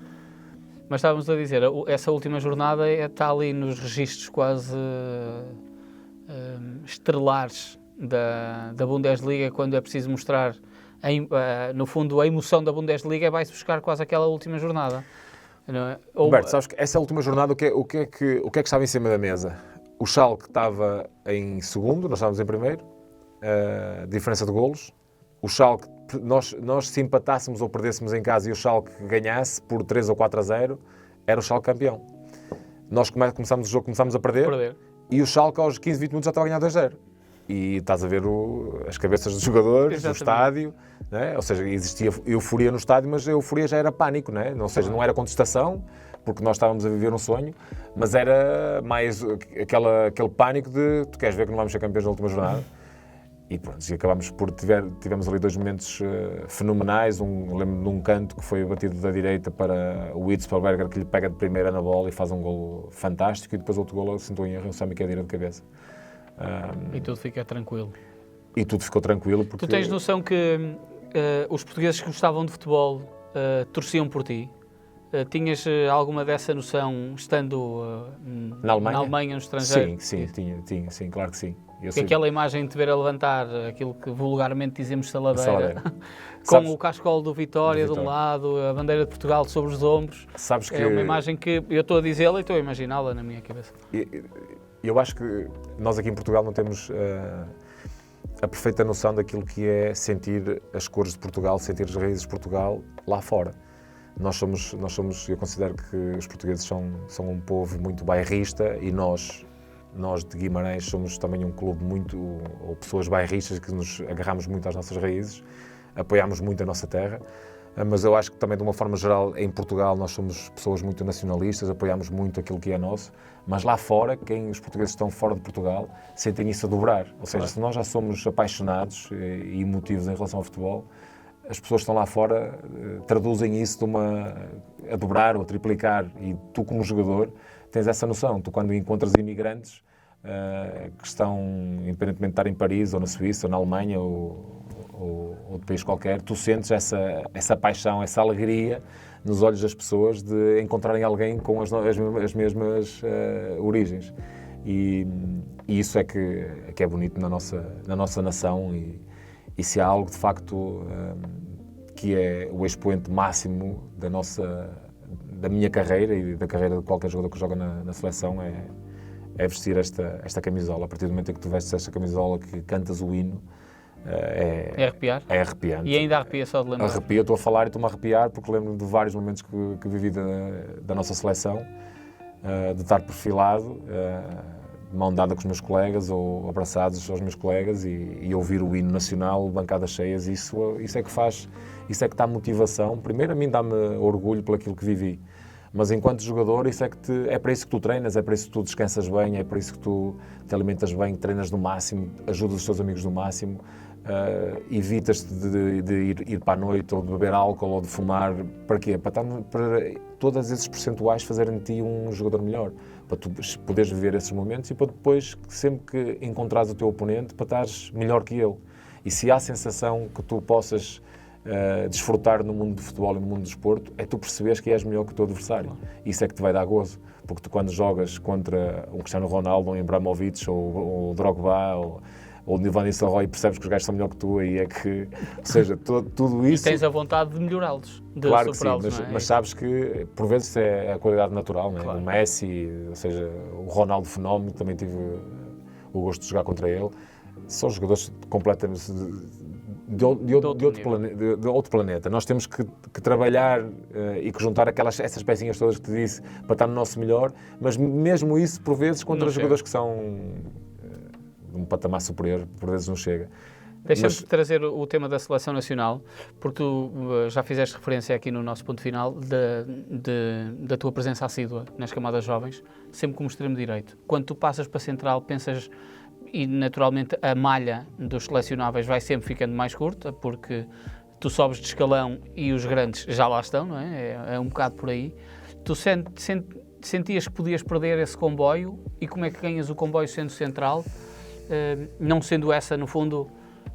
Mas estávamos a dizer, essa última jornada está ali nos registros quase estrelares da Bundesliga, quando é preciso mostrar, no fundo, a emoção da Bundesliga, vai-se buscar quase aquela última jornada. Não é? Roberto, sabes que essa última jornada, o que é que estava em cima da mesa? O Schalke estava em segundo, nós estávamos em primeiro, diferença de golos. O Schalke nós se empatássemos ou perdêssemos em casa e o Schalke ganhasse por 3 ou 4-0, era o Schalke campeão. Nós começámos o jogo, começámos a perder. E o Schalke aos 15, 20 minutos já estava a ganhar 2-0. E estás a ver as cabeças dos jogadores, do estádio, né? Ou seja, existia euforia no estádio, mas a euforia já era pânico, né? Ou seja, não era contestação, porque nós estávamos a viver um sonho, mas era mais aquele pânico de tu queres ver que não vamos ser campeões na última jornada. E pronto, e acabámos por tivemos ali 2 momentos fenomenais. Lembro-me de um canto que foi batido da direita para o Hitzfelberger, que lhe pega de primeira na bola e faz um golo fantástico, e depois outro golo, sentou em erro, o Sami Khedira de cabeça. E tudo fica tranquilo. E tudo ficou tranquilo. Porque... Tu tens noção que os portugueses que gostavam de futebol torciam por ti? Tinhas alguma dessa noção estando na Alemanha, no estrangeiro? Sim, tinha, sim, claro que sim. Porque aquela imagem de te ver a levantar aquilo que vulgarmente dizemos saladeira, com o cascol do Vitória de um lado, a bandeira de Portugal sobre os ombros, sabes que... é uma imagem que eu estou a dizê-la e estou a imaginá-la na minha cabeça. Eu acho que nós aqui em Portugal não temos a perfeita noção daquilo que é sentir as cores de Portugal, sentir as raízes de Portugal lá fora. Nós somos, eu considero que os portugueses são um povo muito bairrista, e nós de Guimarães somos também um clube ou pessoas bairristas que nos agarramos muito às nossas raízes, apoiamos muito a nossa terra, mas eu acho que também de uma forma geral em Portugal nós somos pessoas muito nacionalistas, apoiamos muito aquilo que é nosso, mas lá fora, os portugueses estão fora de Portugal, sentem isso a dobrar. Ou seja, se nós já somos apaixonados e emotivos em relação ao futebol, as pessoas que estão lá fora traduzem isso a dobrar ou a triplicar, e tu como jogador tens essa noção. Tu quando encontras imigrantes que estão, independentemente de estar em Paris ou na Suíça ou na Alemanha ou de país qualquer, tu sentes essa paixão, essa alegria nos olhos das pessoas de encontrarem alguém com as mesmas origens. E isso é que é bonito na nossa nação, e se há algo de facto que é o expoente máximo da minha carreira e da carreira de qualquer jogador que joga na seleção, é vestir esta camisola. A partir do momento em que tu vestes esta camisola, que cantas o hino, é arrepiar? É arrepiante. E ainda arrepia só de lembrar? Arrepia, estou a falar e estou-me a arrepiar, porque lembro-me de vários momentos que vivi da nossa seleção, de estar perfilado, de mão dada com os meus colegas ou abraçados aos meus colegas e ouvir o hino nacional, bancadas cheias. Isso é que faz, isso é que dá motivação. Primeiro, a mim dá-me orgulho por aquilo que vivi, mas enquanto jogador, é para isso que tu treinas, é para isso que tu descansas bem, é para isso que tu te alimentas bem, treinas no máximo, ajudas os teus amigos no máximo, evitas de ir para a noite ou de beber álcool ou de fumar. Para quê? Para todos esses percentuais fazerem de ti um jogador melhor, para tu poderes viver esses momentos e para depois, sempre que encontrares o teu oponente, para estares melhor que ele. E se há a sensação que tu possas desfrutar no mundo do futebol e no mundo do desporto, é tu perceberes que és melhor que o teu adversário. Isso é que te vai dar gozo, porque tu quando jogas contra um Cristiano Ronaldo, um Ibrahimovic ou Drogba ou o Van Nistelrooy, percebes que os gajos são melhor que tu, aí é que, ou seja, tudo isso... E tens a vontade de melhorá-los, de claro superá-los, que sim, não é? Mas sabes que por vezes é a qualidade natural, não é? Claro. O Messi, ou seja, o Ronaldo Fenómeno, também tive o gosto de jogar contra ele, são jogadores completamente de outro planeta. Nós temos que trabalhar e que juntar essas pecinhas todas que te disse para estar no nosso melhor, mas mesmo isso, por vezes, contra jogadores que são de um patamar superior, por vezes não chega. Deixa-me trazer o tema da seleção nacional, porque tu já fizeste referência aqui no nosso ponto final da tua presença assídua nas camadas jovens, sempre como extremo direito. Quando tu passas para central, pensas, e naturalmente a malha dos selecionáveis vai sempre ficando mais curta, porque tu sobes de escalão e os grandes já lá estão, não é? É um bocado por aí. Tu sentias que podias perder esse comboio, e como é que ganhas o comboio sendo central, não sendo essa, no fundo,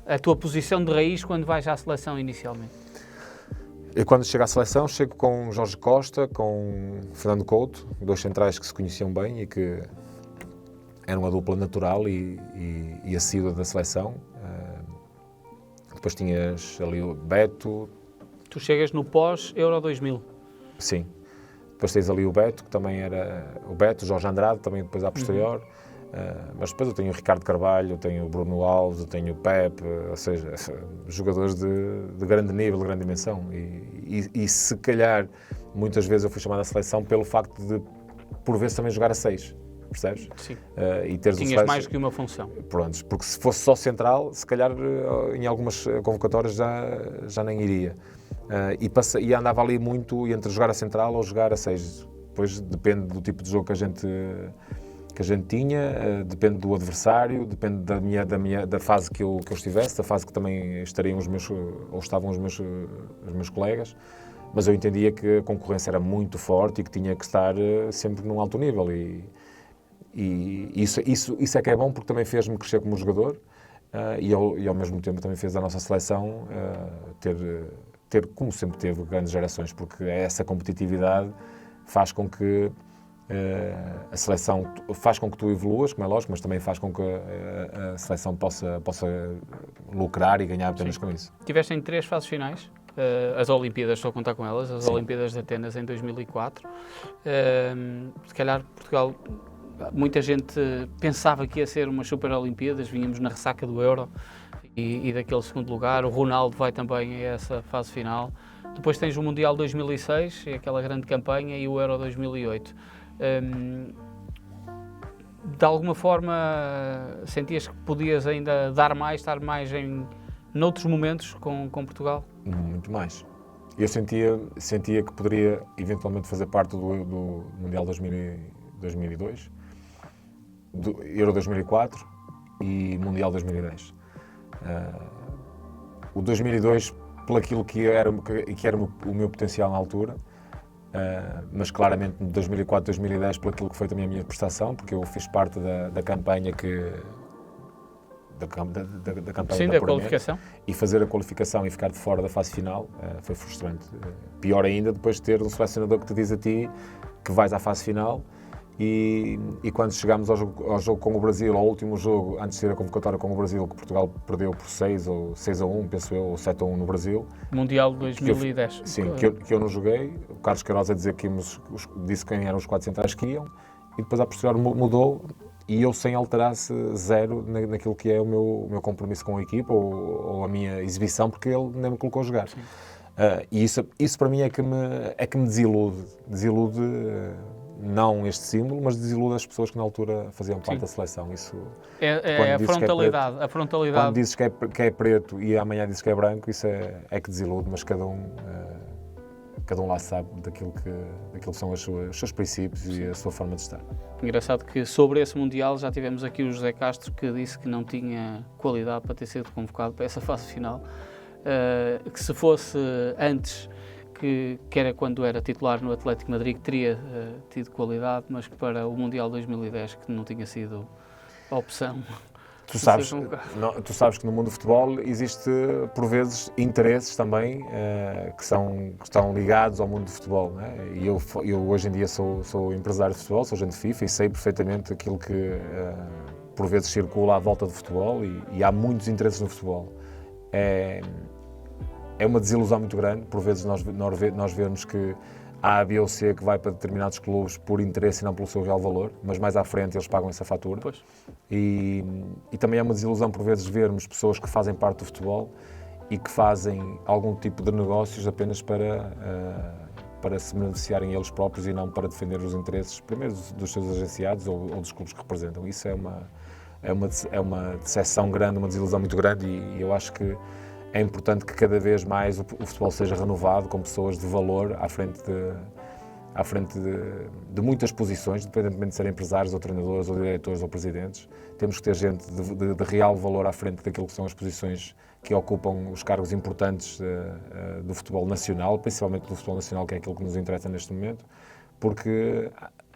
a tua posição de raiz quando vais à seleção inicialmente? Eu, quando chego à seleção, chego com Jorge Costa, com Fernando Couto, dois centrais que se conheciam bem e que eram uma dupla natural e assídua da seleção. Depois tinhas ali o Beto. Tu chegas no pós-Euro 2000. Sim. Depois tens ali o Beto, que também era o Beto, Jorge Andrade, também depois à posterior. Mas depois eu tenho o Ricardo Carvalho, eu tenho o Bruno Alves, eu tenho o Pepe, ou seja, jogadores de grande nível, de grande dimensão. E se calhar, muitas vezes eu fui chamado à seleção pelo facto de, por vezes, também jogar a 6, percebes? Sim. E teres Tinhas mais que uma função. Prontos, porque se fosse só central, se calhar em algumas convocatórias já nem iria. E andava ali muito entre jogar a central ou jogar a 6. Depois depende do tipo de jogo que a gente tinha, depende do adversário, depende da fase que eu estivesse, da fase que também estariam estavam os meus colegas, mas eu entendia que a concorrência era muito forte e que tinha que estar sempre num alto nível e isso é que é bom, porque também fez-me crescer como jogador e ao mesmo tempo também fez a nossa seleção ter, como sempre teve, grandes gerações, porque essa competitividade faz com que a seleção faz com que tu evoluas, como é lógico, mas também faz com que a seleção possa lucrar e ganhar apenas com isso. Tiveste em 3 fases finais, as Olimpíadas, estou a contar com elas, as Olimpíadas de Atenas em 2004. Se calhar Portugal, muita gente pensava que ia ser umas Super Olimpíadas, vínhamos na ressaca do Euro e daquele segundo lugar. O Ronaldo vai também a essa fase final. Depois tens o Mundial 2006, aquela grande campanha, e o Euro 2008. De alguma forma sentias que podias ainda dar mais, estar mais noutros momentos com Portugal? Muito mais. Eu sentia que poderia eventualmente fazer parte do Mundial 2002, do Euro 2004 e Mundial 2010. O 2002 por aquilo que era o meu potencial na altura, mas claramente em 2004, 2010 por aquilo que foi também a minha prestação, porque eu fiz parte da campanha da campanha da qualificação. E fazer a qualificação e ficar de fora da fase final foi frustrante. Pior ainda depois de ter um selecionador que te diz a ti que vais à fase final e quando chegámos ao jogo com o Brasil, ao último jogo, antes de ser a convocatória com o Brasil, que Portugal perdeu por 6-1, penso eu, ou 7-1 no Brasil. Mundial 2010. Que eu não joguei. O Carlos Queiroz a dizer que disse quem eram os 4 centrais que iam, e depois a posteriori mudou, e eu sem alterar-se zero naquilo que é o meu compromisso com a equipa ou a minha exibição, porque ele nem me colocou a jogar. E isso para mim é que me desilude não este símbolo, mas desilude as pessoas que na altura faziam parte da seleção. Isso é a frontalidade. Quando dizes que é preto e amanhã dizes que é branco, isso é que desilude, mas cada um lá sabe daquilo que são os seus princípios e a sua forma de estar. Engraçado que sobre esse Mundial já tivemos aqui o José Castro, que disse que não tinha qualidade para ter sido convocado para essa fase final, que se fosse antes, que era quando era titular no Atlético de Madrid, que teria tido qualidade, mas que para o Mundial 2010 que não tinha sido a opção. Tu sabes que no mundo do futebol existe, por vezes, interesses também que estão ligados ao mundo do futebol, né? E eu hoje em dia sou empresário de futebol, sou agente de FIFA e sei perfeitamente aquilo que por vezes circula à volta do futebol e há muitos interesses no futebol. É uma desilusão muito grande, por vezes nós vemos que há A, B ou C que vai para determinados clubes por interesse e não pelo seu real valor, mas mais à frente eles pagam essa fatura. Pois. E também é uma desilusão por vezes vermos pessoas que fazem parte do futebol e que fazem algum tipo de negócios apenas para se beneficiarem eles próprios e não para defender os interesses, primeiro dos seus agenciados ou dos clubes que representam. Isso é uma decepção grande, uma desilusão muito grande e eu acho que é importante que cada vez mais o futebol seja renovado com pessoas de valor à frente de muitas posições, independentemente de serem empresários ou treinadores ou diretores ou presidentes. Temos que ter gente de real valor à frente daquilo que são as posições que ocupam os cargos importantes do futebol nacional, principalmente do futebol nacional, que é aquilo que nos interessa neste momento, porque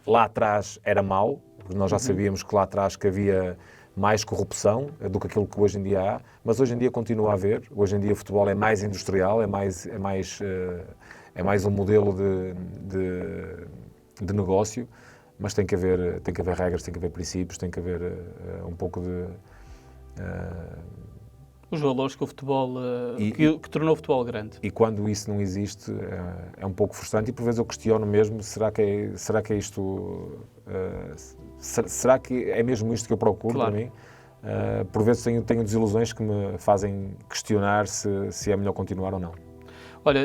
lá atrás era mau, porque nós já sabíamos que lá atrás que havia mais corrupção do que aquilo que hoje em dia há, mas hoje em dia continua a haver. Hoje em dia o futebol é mais industrial, é mais um modelo de negócio, mas tem que haver regras, tem que haver princípios, tem que haver um pouco Os valores que o futebol, que tornou o futebol grande. E quando isso não existe, é um pouco frustrante e por vezes eu questiono mesmo, será que é isto, será que é mesmo isto que eu procuro Claro. para mim? Por vezes tenho desilusões que me fazem questionar se é melhor continuar ou não. Olha,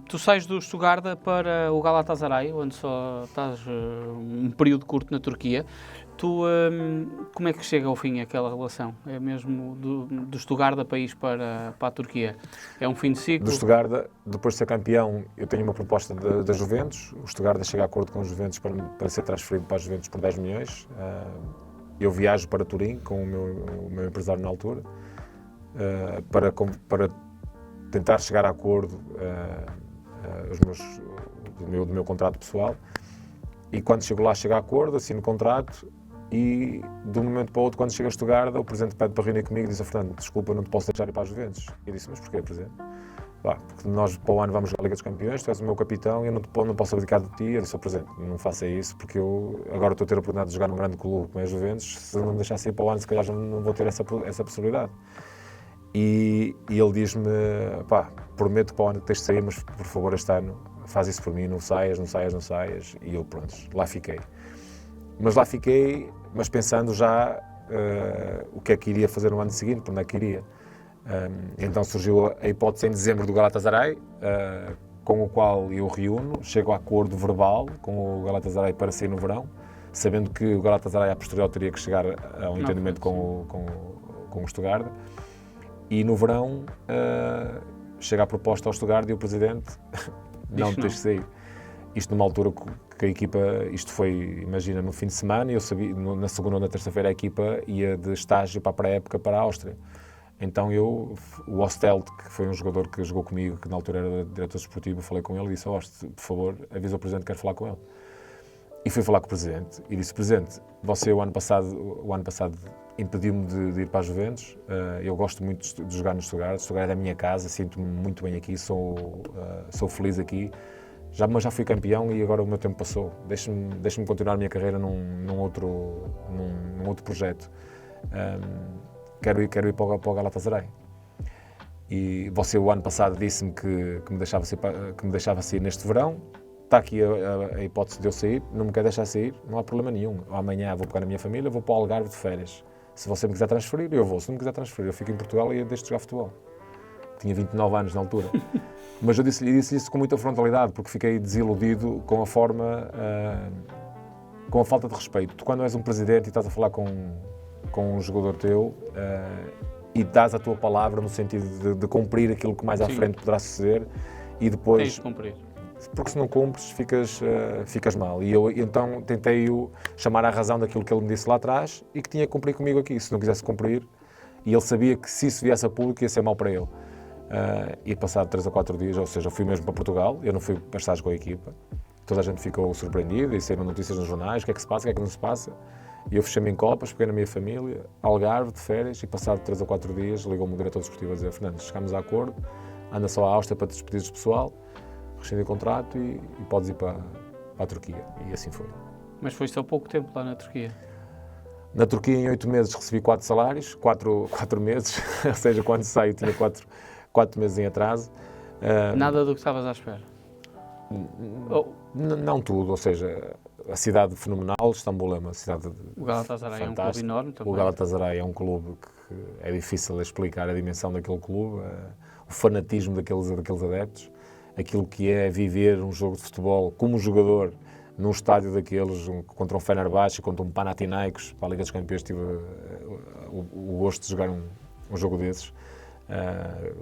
tu sais do Stuttgart para o Galatasaray, onde só estás um período curto na Turquia. Como é que chega ao fim aquela relação? É mesmo do Stuttgart país para a Turquia? É um fim de ciclo? Do Stuttgart, depois de ser campeão, eu tenho uma proposta da Juventus. O Stuttgart chega a acordo com os Juventus para ser transferido para a Juventus por 10 milhões. Eu viajo para Turim com o meu empresário na altura para tentar chegar a acordo do meu contrato pessoal. E quando chego lá, chego a acordo, assino o contrato. E de um momento para o outro, quando chega a Stuttgart, o presidente pede para reunir comigo e diz: Fernando, desculpa, não te posso deixar ir para as Juventus. Eu disse: mas porquê, presidente? Porque nós para o ano vamos jogar a Liga dos Campeões, tu és o meu capitão e eu não posso abdicar de ti. Eu disse: presidente, não faça isso, porque eu agora estou a ter a oportunidade de jogar num grande clube como é a Juventus, se não me deixasse ir para o ano, se calhar já não vou ter essa possibilidade. E ele diz-me: prometo que para o ano que tens de sair, mas por favor este ano faz isso por mim, não saias. E eu, pronto, lá fiquei. Mas pensando já o que é que iria fazer no ano seguinte, para onde é que iria. Então surgiu a hipótese em dezembro do Galatasaray, com o qual eu reúno, chego a acordo verbal com o Galatasaray para sair no verão, sabendo que o Galatasaray a posterior teria que chegar a um entendimento com o Stuttgart. E no verão chega a proposta ao Stuttgart e o presidente não tens de sair. Isto numa altura que a equipa, isto foi, imagina, no fim de semana, e eu sabia, na segunda ou na terça-feira a equipa ia de estágio para a pré-época para a Áustria. Então o Ostelt, que foi um jogador que jogou comigo, que na altura era diretor desportivo, eu falei com ele e disse: por favor, avisa o presidente que quero falar com ele. E fui falar com o presidente e disse: presidente, você o ano passado impediu-me de ir para a Juventus, eu gosto muito de jogar no Stuttgart, Stuttgart é a minha casa, sinto-me muito bem aqui, sou feliz aqui. Mas já fui campeão e agora o meu tempo passou. Deixe-me continuar a minha carreira num outro projeto. Quero ir para o Galatasaray. E você o ano passado disse-me que me deixava sair neste verão. Está aqui a hipótese de eu sair. Não me quer deixar sair, não há problema nenhum. Amanhã vou pegar na minha família, vou para o Algarve de férias. Se você me quiser transferir, eu vou. Se não me quiser transferir, eu fico em Portugal e deixo de jogar futebol. Tinha 29 anos na altura. Mas eu disse isso com muita frontalidade, porque fiquei desiludido com a forma, com a falta de respeito. Tu, quando és um presidente e estás a falar com um jogador teu e dás a tua palavra no sentido de cumprir aquilo que mais à frente poderá suceder e depois... Tens de cumprir. Porque se não cumpres, ficas mal. E eu então tentei-o chamar à razão daquilo que ele me disse lá atrás e que tinha que cumprir comigo aqui. Se não quisesse cumprir, e ele sabia que se isso viesse a público ia ser mau para ele. E passado 3 ou 4 dias, ou seja, eu fui mesmo para Portugal, eu não fui para estágio com a equipa, toda a gente ficou surpreendida e saíram notícias nos jornais, o que é que se passa, o que é que não se passa, e eu fechei-me em Copas, peguei na minha família, Algarve, de férias, e passado 3 ou 4 dias ligou-me o diretor desportivo a dizer: Fernando, chegámos a acordo, anda só à Áustria para te despedir do pessoal, rescindi o contrato e podes ir para a Turquia, e assim foi. Mas foi só pouco tempo lá na Turquia? Na Turquia, em 8 meses, recebi 4 salários, 4 meses, ou seja, quando saio tinha 4 meses em atraso. Nada do que estavas à espera? Não tudo, ou seja, a cidade fenomenal, Istambul é uma cidade fantástica. O Galatasaray é um clube enorme também. O Galatasaray é um clube que é difícil de explicar a dimensão daquele clube, o fanatismo daqueles adeptos, aquilo que é viver um jogo de futebol como jogador num estádio daqueles, contra um Fenerbahçe, contra um Panathinaikos, para a Liga dos Campeões tive o gosto de jogar um jogo desses,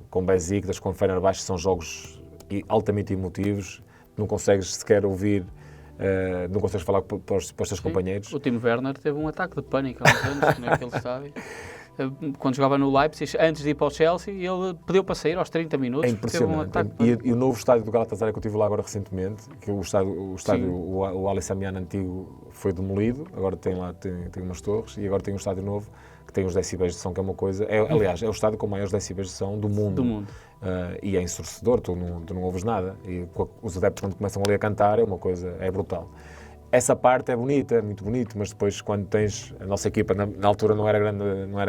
com Besiktas, com Fenerbahçe, são jogos altamente emotivos, não consegues sequer ouvir, não consegues falar para os teus companheiros. O Timo Werner teve um ataque de pânico há uns anos naquele estádio. Quando jogava no Leipzig, antes de ir para o Chelsea, ele pediu para sair aos 30 minutos. É impressionante. E o novo estádio do Galatasaray que eu estive lá agora recentemente, que o Ali Samian antigo foi demolido, agora tem umas torres, e agora tem um estádio novo que tem os decibéis de som, que é uma coisa... aliás, é o estádio com maiores decibéis de som do mundo. E é ensurdecedor, tu não ouves nada. E os adeptos, quando começam ali a cantar, é uma coisa... é brutal. Essa parte é bonita, é muito bonito, mas depois quando tens... A nossa equipa, na altura, não era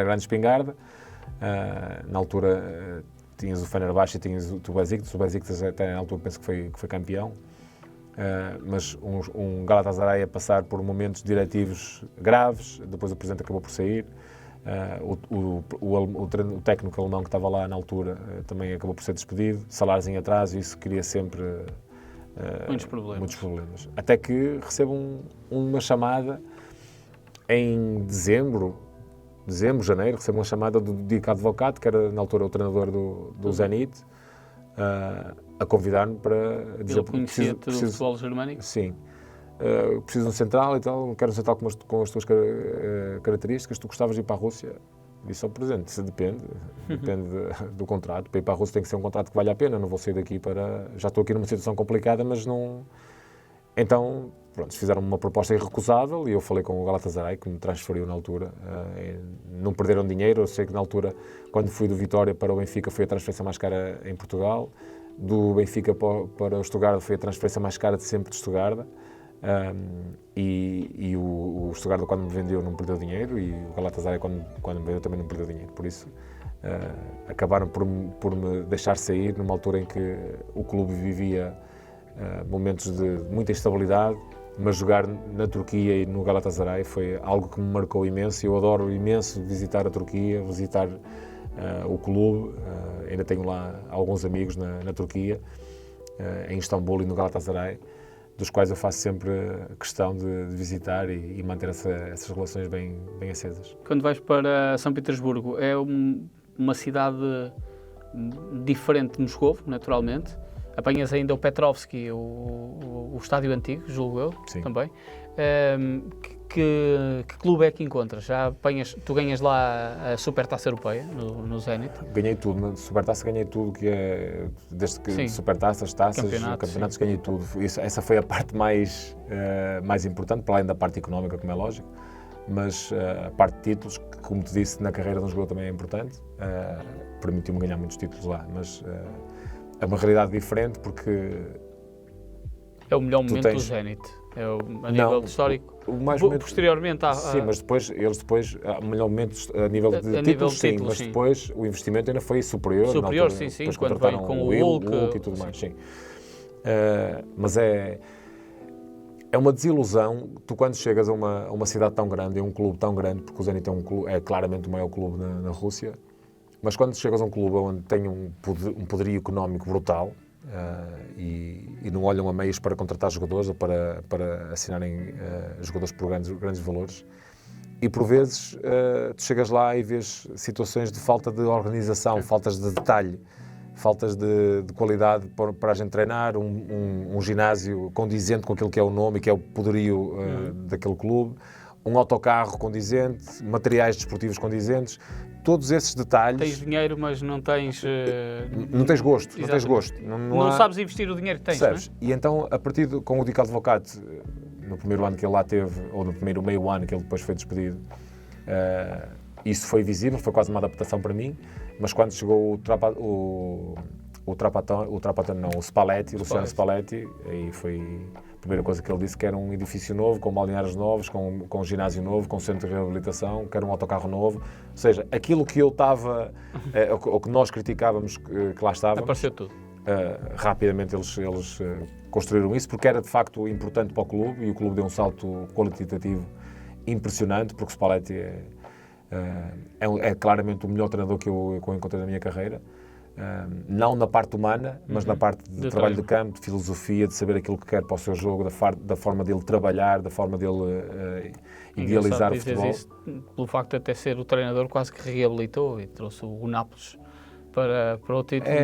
grande espingarda, Na altura tinhas o Fenerbahçe e tinhas o Besiktas. O Besiktas até na altura penso que foi campeão. Mas um Galatasaray a passar por momentos diretivos graves, depois o presidente acabou por sair. O técnico alemão que estava lá na altura também acabou por ser despedido, salários em atraso, e isso cria sempre muitos problemas. Até que recebo uma chamada em dezembro, janeiro, recebo uma chamada do Dick Advocaat, que era na altura o treinador do Zenit, a convidar-me para dizer... Ele conhecia-te do futebol germânico? Sim. Preciso de um central e tal, quero um central com as tuas características, tu gostavas de ir para a Rússia? Disse ao presidente, depende do contrato. Para ir para a Rússia tem que ser um contrato que vale a pena, não vou sair daqui para... Já estou aqui numa situação complicada, mas não... Então, pronto, fizeram-me uma proposta irrecusável e eu falei com o Galatasaray, que me transferiu na altura. Não perderam dinheiro, eu sei que na altura, quando fui do Vitória para o Benfica, foi a transferência mais cara em Portugal. Do Benfica para o Stuttgart foi a transferência mais cara de sempre de Stuttgart. E o Stuttgart, quando me vendeu, não perdeu dinheiro, e o Galatasaray, quando me vendeu, também não perdeu dinheiro. Por isso, acabaram por me deixar sair numa altura em que o clube vivia momentos de muita instabilidade, mas jogar na Turquia e no Galatasaray foi algo que me marcou imenso. Eu adoro imenso visitar a Turquia, visitar o clube. Ainda tenho lá alguns amigos na Turquia, em Istambul e no Galatasaray, dos quais eu faço sempre questão de visitar e manter essas relações bem acesas. Quando vais para São Petersburgo, é uma cidade diferente de Moscovo, naturalmente. Apanhas ainda o Petrovski, o estádio antigo, julgo eu, Sim. Também. Que clube é que encontras? Tu ganhas lá a Supertaça Europeia, no Zenit? Ganhei tudo, na Supertaça ganhei tudo, que é, desde que Sim. Supertaças, taças, campeonatos, ganhei tudo. Essa foi a parte mais importante, para além da parte económica, como é lógico, mas a parte de títulos, que, como te disse, na carreira de um jogador também é importante, permitiu-me ganhar muitos títulos lá, mas é uma realidade diferente, porque... É o melhor momento do Zenit, a nível histórico. Posteriormente Sim, mas eles depois, o melhor momento a nível de títulos, sim, mas depois o investimento ainda foi superior. Superior, altura, sim, quando veio com o Hulk e tudo mais, sim. Mas é uma desilusão, tu quando chegas a uma cidade tão grande, a um clube tão grande, porque o Zenit é claramente o maior clube na Rússia, mas quando chegas a um clube onde tem um poderio económico brutal, e não olham a meios para contratar jogadores ou para assinarem jogadores por grandes valores, e por vezes tu chegas lá e vês situações de falta de organização, faltas de detalhe, faltas de qualidade para a gente treinar, um ginásio condizente com aquilo que é o nome e que é o poderio daquele clube, um autocarro condizente, materiais desportivos condizentes. Todos esses detalhes... Tens dinheiro, mas não tens... Não tens gosto, Exatamente. não tens gosto. Não sabes investir o dinheiro que tens, percebes? Não é? E então, a partir com o Dick Advocaat, no primeiro ano que ele lá teve, ou no primeiro meio ano que ele depois foi despedido, isso foi visível, foi quase uma adaptação para mim, mas quando chegou o Spalletti, o Luciano Spalletti, aí foi... A primeira coisa que ele disse que era um edifício novo, com balneários novos, com um ginásio novo, com um centro de reabilitação, que era um autocarro novo. Ou seja, aquilo que eu estava, ou que nós criticávamos que lá estávamos... Apareceu tudo. Rapidamente eles construíram isso, porque era de facto importante para o clube, e o clube deu um salto qualitativo impressionante, porque o Spalletti é claramente o melhor treinador que eu encontrei na minha carreira. Não na parte humana, mas na parte de trabalho de campo, de filosofia, de saber aquilo que quer para o seu jogo, da forma dele trabalhar, da forma dele idealizar o futebol. Isso, pelo facto de até ser o treinador, quase que reabilitou e trouxe o Nápoles para o título.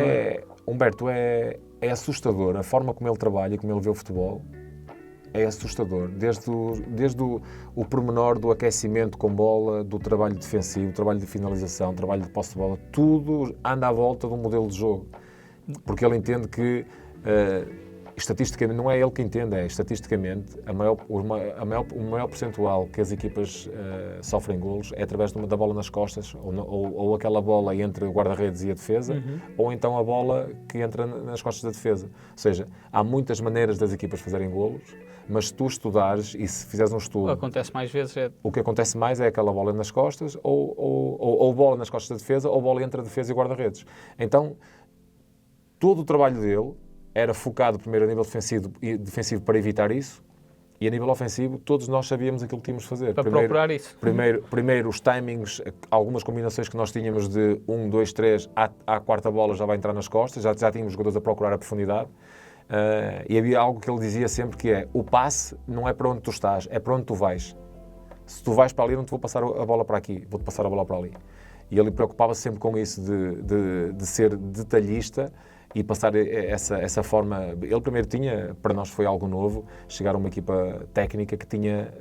Humberto, é assustador a forma como ele trabalha e como ele vê o futebol. É assustador, desde o pormenor do aquecimento com bola, do trabalho defensivo, trabalho de finalização, trabalho de posse de bola, tudo anda à volta de um modelo de jogo, porque ele entende que estatisticamente, não é ele que entende, é estatisticamente o maior percentual que as equipas sofrem golos é através da bola nas costas, ou aquela bola entre o guarda-redes e a defesa, ou então a bola que entra nas costas da defesa. Ou seja, há muitas maneiras das equipas fazerem golos, mas se tu estudares e se fizeres um estudo... Acontece mais vezes O que acontece mais é aquela bola nas costas, ou bola nas costas da defesa, ou bola entre a defesa e o guarda-redes. Então, todo o trabalho dele era focado primeiro a nível defensivo para evitar isso, e a nível ofensivo todos nós sabíamos aquilo que tínhamos de fazer. Para procurar isso. Primeiro os timings, algumas combinações que nós tínhamos de 1, 2, 3, à quarta bola já vai entrar nas costas, já tínhamos jogadores a procurar a profundidade. E havia algo que ele dizia sempre que é: o passe não é para onde tu estás, é para onde tu vais. Se tu vais para ali, não te vou passar a bola para aqui, vou-te passar a bola para ali. E ele preocupava-se sempre com isso de ser detalhista e passar essa forma. Ele primeiro tinha, para nós foi algo novo, chegar a uma equipa técnica que tinha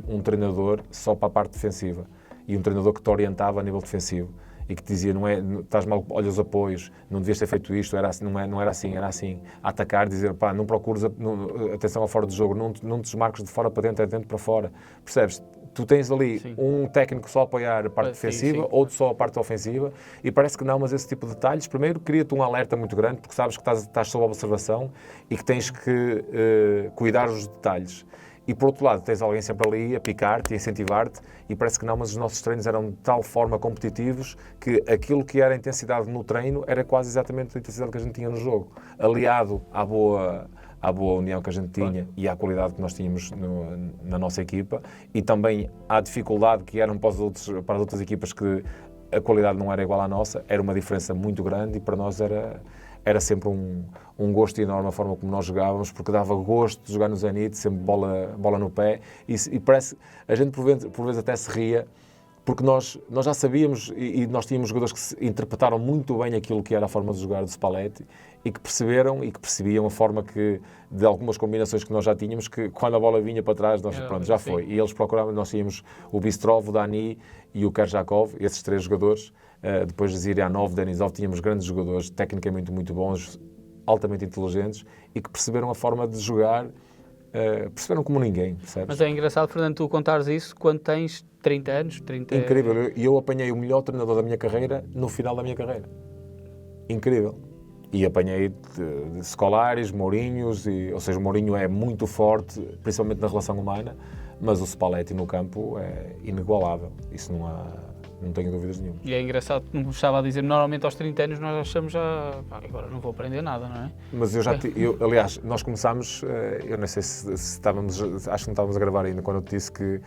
um treinador só para a parte defensiva e um treinador que te orientava a nível defensivo e que te dizia: não é, estás mal, olha os apoios, não devias ter feito isto, não era assim, era assim. A atacar, dizer: pá, não procures atenção ao fora do jogo, não te desmarques de fora para dentro, é de dentro para fora. Percebes? Tu tens ali um técnico só a apoiar a parte defensiva, outro só a parte ofensiva, e parece que não, mas esse tipo de detalhes, primeiro, cria-te um alerta muito grande, porque sabes que estás sob observação e que tens que cuidar dos detalhes. E, por outro lado, tens alguém sempre ali a picar-te, a incentivar-te, e parece que não, mas os nossos treinos eram de tal forma competitivos que aquilo que era a intensidade no treino era quase exatamente a intensidade que a gente tinha no jogo, aliado à boa união que a gente tinha e à qualidade que nós tínhamos na nossa equipa, e também à dificuldade que eram para as outras equipas, que a qualidade não era igual à nossa, era uma diferença muito grande, e para nós era sempre um gosto enorme a forma como nós jogávamos, porque dava gosto de jogar no Zenit, sempre bola no pé, e parece, a gente por vezes até se ria, porque nós já sabíamos, e nós tínhamos jogadores que interpretaram muito bem aquilo que era a forma de jogar do Spalletti, e que perceberam e que percebiam a forma de algumas combinações que nós já tínhamos, que quando a bola vinha para trás, pronto, já foi. E eles procuravam, nós tínhamos o Bistrov, o Dani e o Kerjakov, esses três jogadores. Depois de Zirianov, Denisov, tínhamos grandes jogadores, tecnicamente muito bons, altamente inteligentes, e que perceberam a forma de jogar, perceberam como ninguém, percebes? Mas é engraçado, Fernando, tu contares isso quando tens 30 anos. Incrível, e eu apanhei o melhor treinador da minha carreira no final da minha carreira. Incrível. E apanhei de Scolari, Mourinhos, ou seja, o Mourinho é muito forte, principalmente na relação humana, mas o Spalletti no campo é inigualável, isso não tenho dúvidas nenhuma. E é engraçado, como estava a dizer, normalmente aos 30 anos nós achamos agora não vou aprender nada, não é? Mas aliás, nós começámos, eu não sei se estávamos, acho que não estávamos a gravar ainda, quando eu te disse que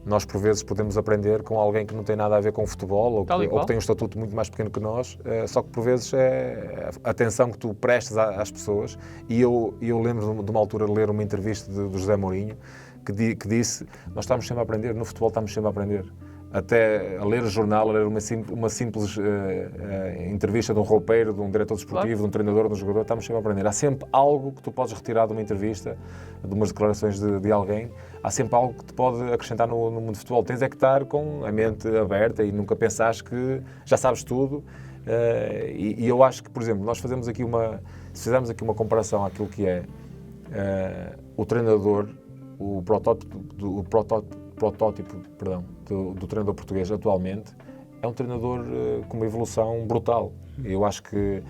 nós por vezes podemos aprender com alguém que não tem nada a ver com futebol, ou que tem um estatuto muito mais pequeno que nós, só que por vezes é a atenção que tu prestas às pessoas. E eu lembro de uma altura de ler uma entrevista do José Mourinho, que disse: nós estamos sempre a aprender, no futebol estamos sempre a aprender. Até a ler o jornal, a ler uma simples entrevista de um roupeiro, de um diretor desportivo, de um treinador, de um jogador, estamos sempre a aprender. Há sempre algo que tu podes retirar de uma entrevista, de umas declarações de alguém, há sempre algo que te pode acrescentar no mundo do futebol. Tens é que estar com a mente aberta e nunca pensares que já sabes tudo. E eu acho que, por exemplo, nós fizemos aqui uma comparação àquilo que é o treinador, o protótipo do treinador português atualmente, é um treinador com uma evolução brutal. Eu acho que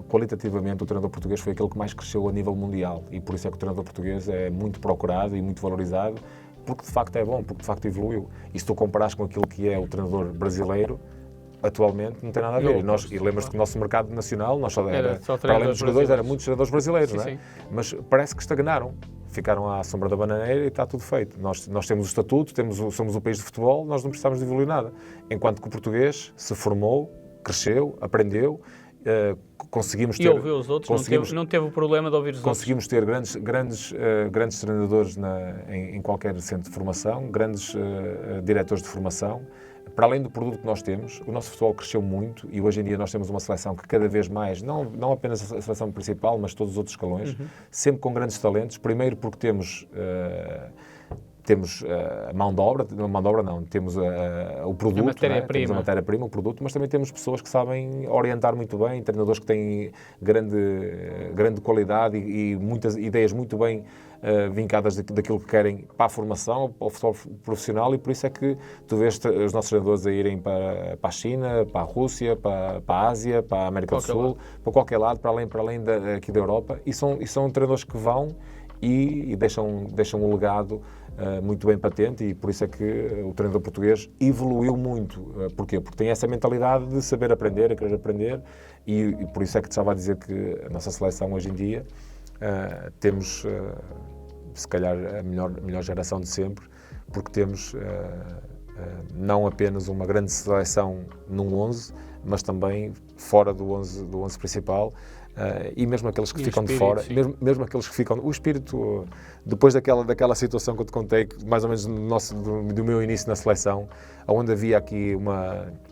qualitativamente o treinador português foi aquele que mais cresceu a nível mundial, e por isso é que o treinador português é muito procurado e muito valorizado, porque de facto é bom, porque de facto evoluiu. E se tu comparares com aquilo que é o treinador brasileiro, atualmente não tem nada a ver. E lembras-te que o nosso mercado nacional, para além dos jogadores, eram muitos treinadores brasileiros, não é? Sim. Mas parece que estagnaram. Ficaram à sombra da bananeira e está tudo feito. Nós temos o estatuto, somos o país de futebol, nós não precisamos de evoluir nada. Enquanto que o português se formou, cresceu, aprendeu, conseguimos ter... E ouviu os outros, não teve o problema de ouvir os conseguimos outros. Conseguimos ter grandes treinadores em qualquer centro de formação, grandes diretores de formação. Para além do produto que nós temos, o nosso futebol cresceu muito, e hoje em dia nós temos uma seleção que cada vez mais, não apenas a seleção principal, mas todos os outros escalões, sempre com grandes talentos. Primeiro porque temos temos a mão de obra não, temos o produto, temos a matéria-prima, o produto, mas também temos pessoas que sabem orientar muito bem, treinadores que têm grande qualidade e muitas ideias muito bem vincadas daquilo que querem para a formação, para o futebol profissional, e por isso é que tu vês os nossos treinadores a irem para a China, para a Rússia, para a Ásia, para a América do Sul, para qualquer lado, para além aqui da Europa, e são treinadores que vão e deixam um legado muito bem patente, e por isso é que o treinador português evoluiu muito. Porquê? Porque tem essa mentalidade de saber aprender, a querer aprender, e por isso é que te estava a dizer que a nossa seleção hoje em dia temos, se calhar, a melhor geração de sempre, porque temos não apenas uma grande seleção num 11, mas também fora do 11 principal, e mesmo aqueles que ficam de fora, mesmo aqueles que ficam... O espírito, depois daquela situação que eu te contei, mais ou menos do meu início na seleção, onde havia aqui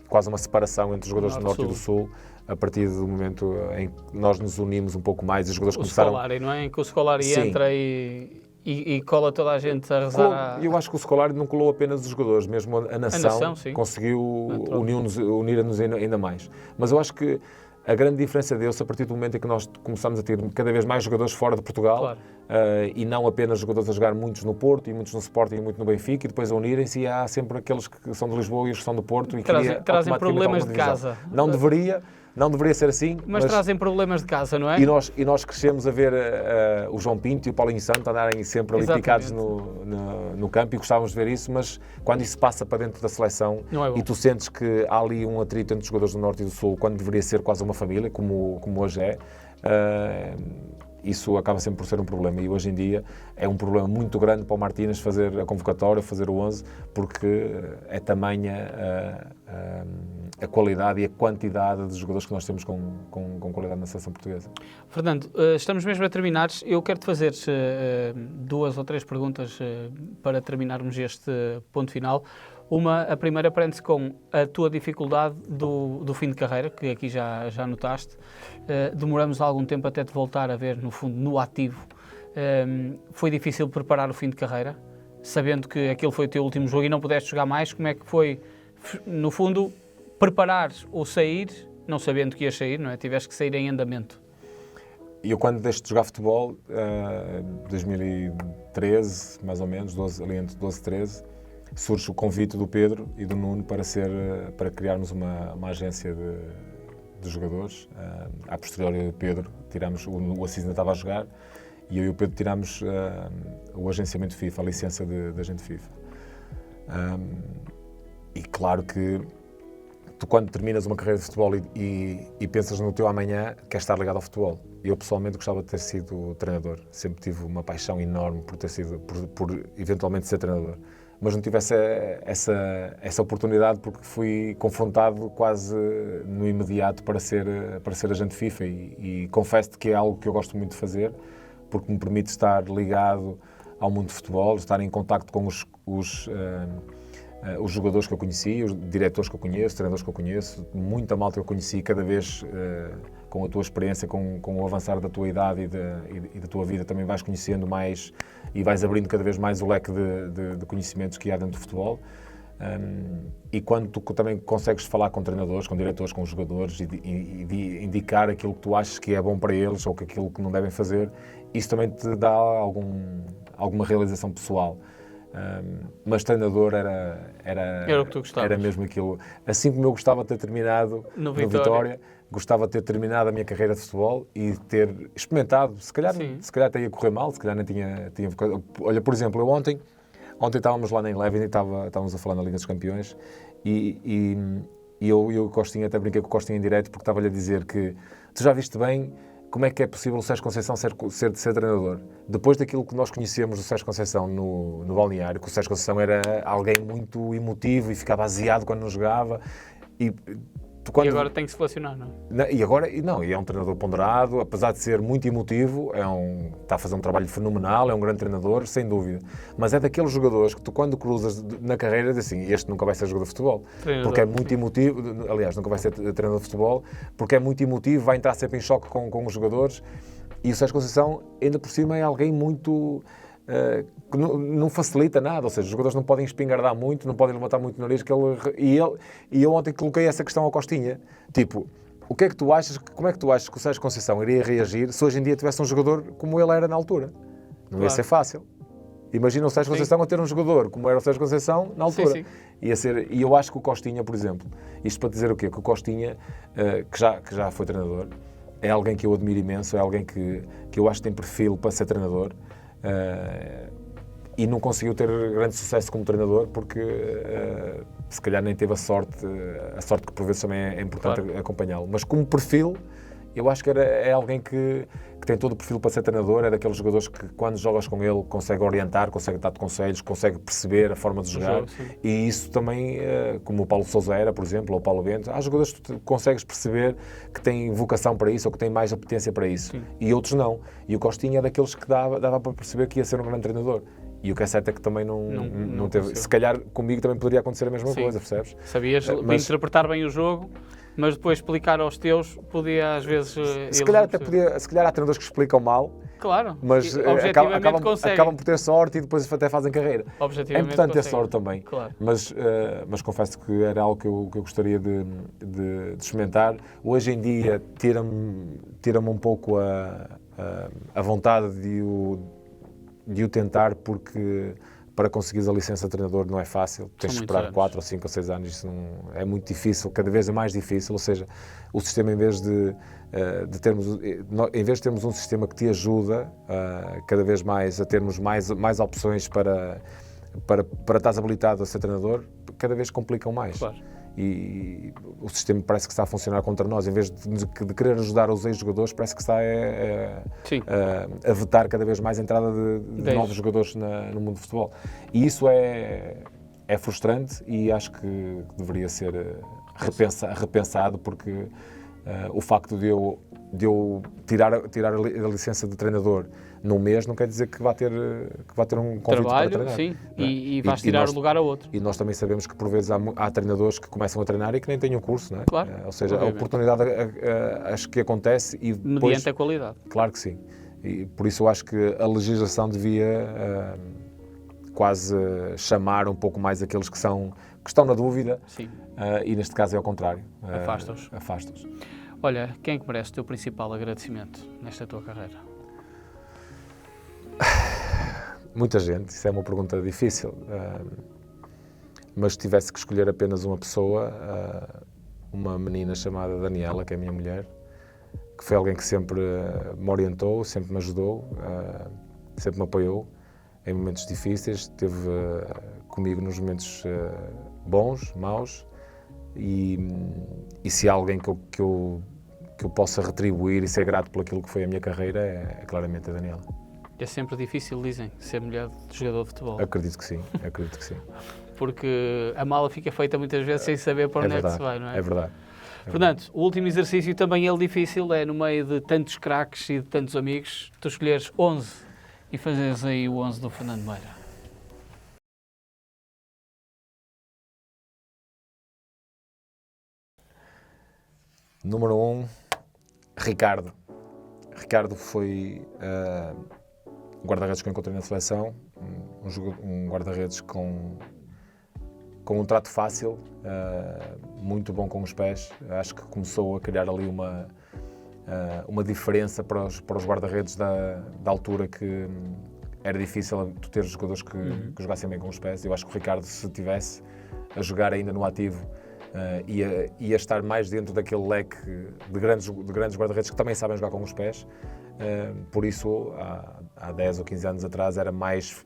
quase uma separação entre os jogadores do Norte e do Sul, a partir do momento em que nós nos unimos um pouco mais, e os jogadores começaram... O Scolari, não é? Em que o Scolari entra e cola toda a gente a rezar. Eu acho que o Scolari não colou apenas os jogadores, mesmo a nação conseguiu unir-nos ainda mais. Mas eu acho que a grande diferença deu-se a partir do momento em que nós começamos a ter cada vez mais jogadores fora de Portugal, e não apenas jogadores a jogar muitos no Porto, e muitos no Sporting, e muito no Benfica, e depois a unirem-se, e há sempre aqueles que são de Lisboa e os que são do Porto, e trazem problemas de casa. Não deveria ser assim. Mas trazem problemas de casa, não é? E nós crescemos a ver o João Pinto e o Paulinho Santos andarem sempre ali picados no campo, e gostávamos de ver isso, mas quando isso passa para dentro da seleção e tu sentes que há ali um atrito entre os jogadores do Norte e do Sul, quando deveria ser quase uma família, como hoje é, isso acaba sempre por ser um problema, e hoje em dia é um problema muito grande para o Martínez fazer a convocatória, fazer o 11, porque é tamanha a qualidade e a quantidade de jogadores que nós temos com qualidade na seleção portuguesa. Fernando, estamos mesmo a terminar. Eu quero-te fazer 2 ou 3 perguntas para terminarmos este ponto final. A primeira prende-se com a tua dificuldade do fim de carreira, que aqui já notaste. Demoramos algum tempo até te voltar a ver, no fundo, no ativo. Foi difícil preparar o fim de carreira, sabendo que aquele foi o teu último jogo e não pudeste jogar mais. Como é que foi, no fundo, preparar ou sair, não sabendo que ias sair, não é? Tiveste que sair em andamento. Eu, quando deixo de jogar futebol, 2013, mais ou menos, ali entre 12 e 13, surge o convite do Pedro e do Nuno para criarmos uma agência de jogadores. A posteriori, Pedro, o Assis ainda estava a jogar, e eu e o Pedro tirámos o agenciamento FIFA, a licença de agente FIFA. E claro que tu, quando terminas uma carreira de futebol e pensas no teu amanhã, queres estar ligado ao futebol. Eu, pessoalmente, gostava de ter sido treinador. Sempre tive uma paixão enorme por eventualmente ser treinador. Mas não tive essa oportunidade, porque fui confrontado quase no imediato para ser agente FIFA, e confesso-te que é algo que eu gosto muito de fazer, porque me permite estar ligado ao mundo de futebol, estar em contacto com os jogadores que eu conheci, os diretores que eu conheço, treinadores que eu conheço, muita malta que eu conheci, cada vez com a tua experiência, com o avançar da tua idade e da tua vida, também vais conhecendo mais e vais abrindo cada vez mais o leque de conhecimentos que há dentro do futebol. E quando tu também consegues falar com treinadores, com diretores, com jogadores, e indicar aquilo que tu achas que é bom para eles ou aquilo que não devem fazer, isso também te dá alguma realização pessoal. Mas treinador era o que tu gostavas. Era mesmo aquilo. Assim como eu gostava de ter terminado no Vitória, gostava de ter terminado a minha carreira de futebol e ter experimentado. Se calhar até ia correr mal, se calhar nem tinha. Olha, por exemplo, eu ontem estávamos lá na Eleven e estávamos a falar na Liga dos Campeões, e eu Costinha, até brinquei com o Costinha em direto, porque estava-lhe a dizer que tu já viste bem como é que é possível o Sérgio Conceição ser treinador. Depois daquilo que nós conhecíamos do Sérgio Conceição no balneário, que o Sérgio Conceição era alguém muito emotivo e ficava aziado quando não jogava. E agora tem que se relacionar, não? E é um treinador ponderado, apesar de ser muito emotivo, está a fazer um trabalho fenomenal, é um grande treinador, sem dúvida. Mas é daqueles jogadores que tu, quando cruzas na carreira, diz assim, este nunca vai ser jogador de futebol, porque é muito emotivo, aliás, nunca vai ser treinador de futebol, porque é muito emotivo, vai entrar sempre em choque com os jogadores, e o Sérgio Conceição, ainda por cima, é alguém muito que não facilita nada, ou seja, os jogadores não podem espingardar muito, não podem levantar muito o nariz, e eu ontem coloquei essa questão ao Costinha, tipo, como é que tu achas que o Sérgio Conceição iria reagir se hoje em dia tivesse um jogador como ele era na altura? Não ia ser fácil. Imagina o Sérgio Conceição a ter um jogador como era o Sérgio Conceição na altura. Sim. E eu acho que o Costinha, por exemplo, isto para dizer o quê? Que o Costinha, que já foi treinador, é alguém que eu admiro imenso, é alguém que eu acho que tem perfil para ser treinador, e não conseguiu ter grande sucesso como treinador porque se calhar nem teve a sorte que por vezes também é importante acompanhá-lo. Mas como perfil, eu acho que é alguém que tem todo o perfil para ser treinador, é daqueles jogadores que quando jogas com ele consegue orientar, consegue dar-te conselhos, consegue perceber a forma de jogar, e isso também, como o Paulo Sousa era, por exemplo, ou o Paulo Bento, há jogadores que tu consegues perceber que têm vocação para isso ou que têm mais apetência para isso, e outros não. E o Costinha é daqueles que dava para perceber que ia ser um grande treinador. E o que é certo é que também não teve. Se calhar comigo também poderia acontecer a mesma coisa, percebes? Sabias interpretar bem o jogo, mas depois explicar aos teus podia às vezes... Se calhar há treinadores que explicam mal, claro, mas acabam por ter sorte e depois até fazem carreira. É importante ter sorte também, claro. Mas confesso que era algo que eu gostaria de experimentar. Hoje em dia tira-me um pouco a vontade de o tentar, porque para conseguires a licença de treinador não é fácil, tens de esperar 4 ou 5 ou 6 anos, isso é muito difícil, cada vez é mais difícil, ou seja, o sistema em vez de termos um sistema que te ajuda cada vez mais a termos mais opções para estares habilitado a ser treinador, cada vez complicam mais. Claro. E o sistema parece que está a funcionar contra nós, em vez de querer ajudar os ex-jogadores, parece que está a vetar cada vez mais a entrada de novos jogadores no mundo do futebol. E isso é frustrante e acho que deveria ser repensado, porque o facto de eu tirar a licença de treinador num mês não quer dizer que vá ter um convite para treinar. Sim, e vais tirar o lugar a outro. E nós também sabemos que por vezes há treinadores que começam a treinar e que nem têm um curso, não é? Claro. Ou seja, a oportunidade acho que acontece e depois, mediante a qualidade. Claro que sim. E por isso eu acho que a legislação devia quase chamar um pouco mais aqueles que estão na dúvida. Sim. E neste caso é ao contrário. Afasta-os. Olha, quem é que merece o teu principal agradecimento nesta tua carreira? Muita gente, isso é uma pergunta difícil, mas se tivesse que escolher apenas uma pessoa, uma menina chamada Daniela, que é a minha mulher, que foi alguém que sempre me orientou, sempre me ajudou, sempre me apoiou em momentos difíceis, esteve comigo nos momentos bons, maus, e se há alguém que eu possa retribuir e ser grato por aquilo que foi a minha carreira, é claramente a Daniela. É sempre difícil, dizem, ser mulher de jogador de futebol. Acredito que sim. Porque a mala fica feita muitas vezes sem saber para onde é que se vai, não é? É verdade. Portanto, o último exercício também é difícil, é no meio de tantos craques e de tantos amigos, tu escolheres 11 e fazeres aí o 11 do Fernando Meira. Número 1, Ricardo. Ricardo foi um guarda-redes que eu encontrei na seleção, um guarda-redes com um trato fácil, muito bom com os pés. Acho que começou a criar ali uma diferença para os guarda-redes da altura, que era difícil tu ter jogadores que jogassem bem com os pés. Eu acho que o Ricardo, se tivesse a jogar ainda no ativo, ia estar mais dentro daquele leque de grandes guarda-redes que também sabem jogar com os pés. Por isso, há 10 ou 15 anos atrás, era mais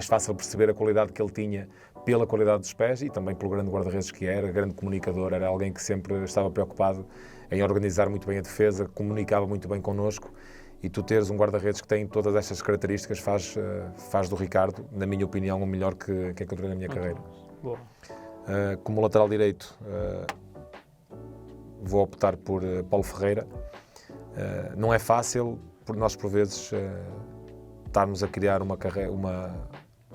fácil perceber a qualidade que ele tinha pela qualidade dos pés e também pelo grande guarda-redes que era, grande comunicador. Era alguém que sempre estava preocupado em organizar muito bem a defesa, comunicava muito bem connosco, e tu teres um guarda-redes que tem todas estas características faz do Ricardo, na minha opinião, o melhor que encontrei na minha carreira. Boa. Como lateral direito, vou optar por Paulo Ferreira. Não é fácil, por nós por vezes estarmos a criar uma carreira,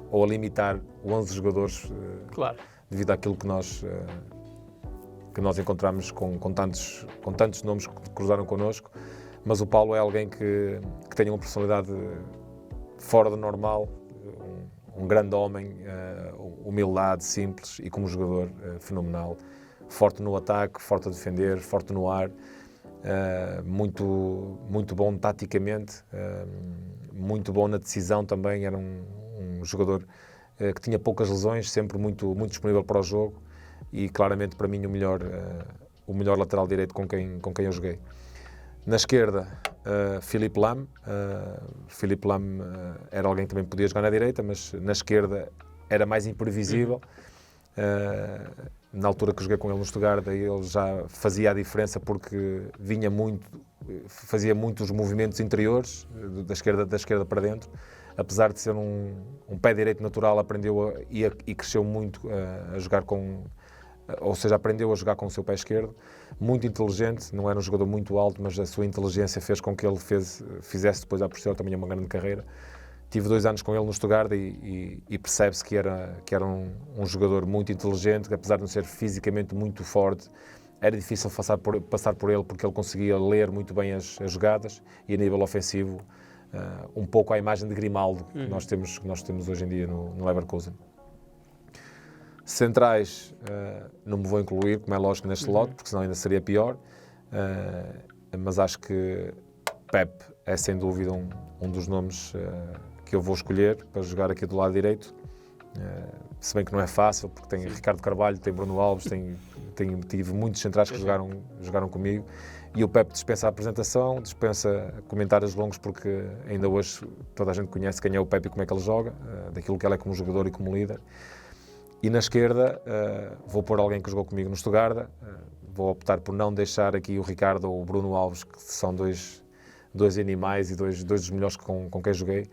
ou a limitar 11 jogadores, claro, devido àquilo que nós encontramos com tantos nomes que cruzaram connosco, mas o Paulo é alguém que tem uma personalidade fora do normal, um grande homem, humildade, simples e como jogador fenomenal. Forte no ataque, forte a defender, forte no ar, muito bom taticamente, muito bom na decisão também. Era um jogador que tinha poucas lesões, sempre muito disponível para o jogo e claramente para mim o melhor lateral direito com quem eu joguei. Na esquerda, Philippe Lam. Philippe Lam era alguém que também podia jogar na direita, mas na esquerda era mais imprevisível. Na altura que joguei com ele no Stuttgart, ele já fazia a diferença porque fazia muitos movimentos interiores, da esquerda para dentro. Apesar de ser um pé direito natural, aprendeu e cresceu muito a jogar aprendeu a jogar com o seu pé esquerdo. Muito inteligente, não era um jogador muito alto, mas a sua inteligência fez com que ele fizesse depois a posterior também uma grande carreira. Tive 2 anos com ele no Stuttgart e percebe-se que era um jogador muito inteligente, que apesar de não ser fisicamente muito forte, era difícil passar por ele porque ele conseguia ler muito bem as jogadas e a nível ofensivo, um pouco à imagem de Grimaldo que nós temos hoje em dia no Leverkusen. Centrais, não me vou incluir, como é lógico, neste lote, porque senão ainda seria pior, mas acho que Pep é sem dúvida um dos nomes que eu vou escolher para jogar aqui do lado direito, se bem que não é fácil, porque tem Ricardo Carvalho, tem Bruno Alves, tive muitos centrais que jogaram comigo, e o Pep dispensa a apresentação, dispensa comentários longos, porque ainda hoje toda a gente conhece quem é o Pep e como é que ele joga, daquilo que ele é como jogador e como líder. E na esquerda vou pôr alguém que jogou comigo no Stuttgart, vou optar por não deixar aqui o Ricardo ou o Bruno Alves, que são dois animais e dois dos melhores com quem joguei,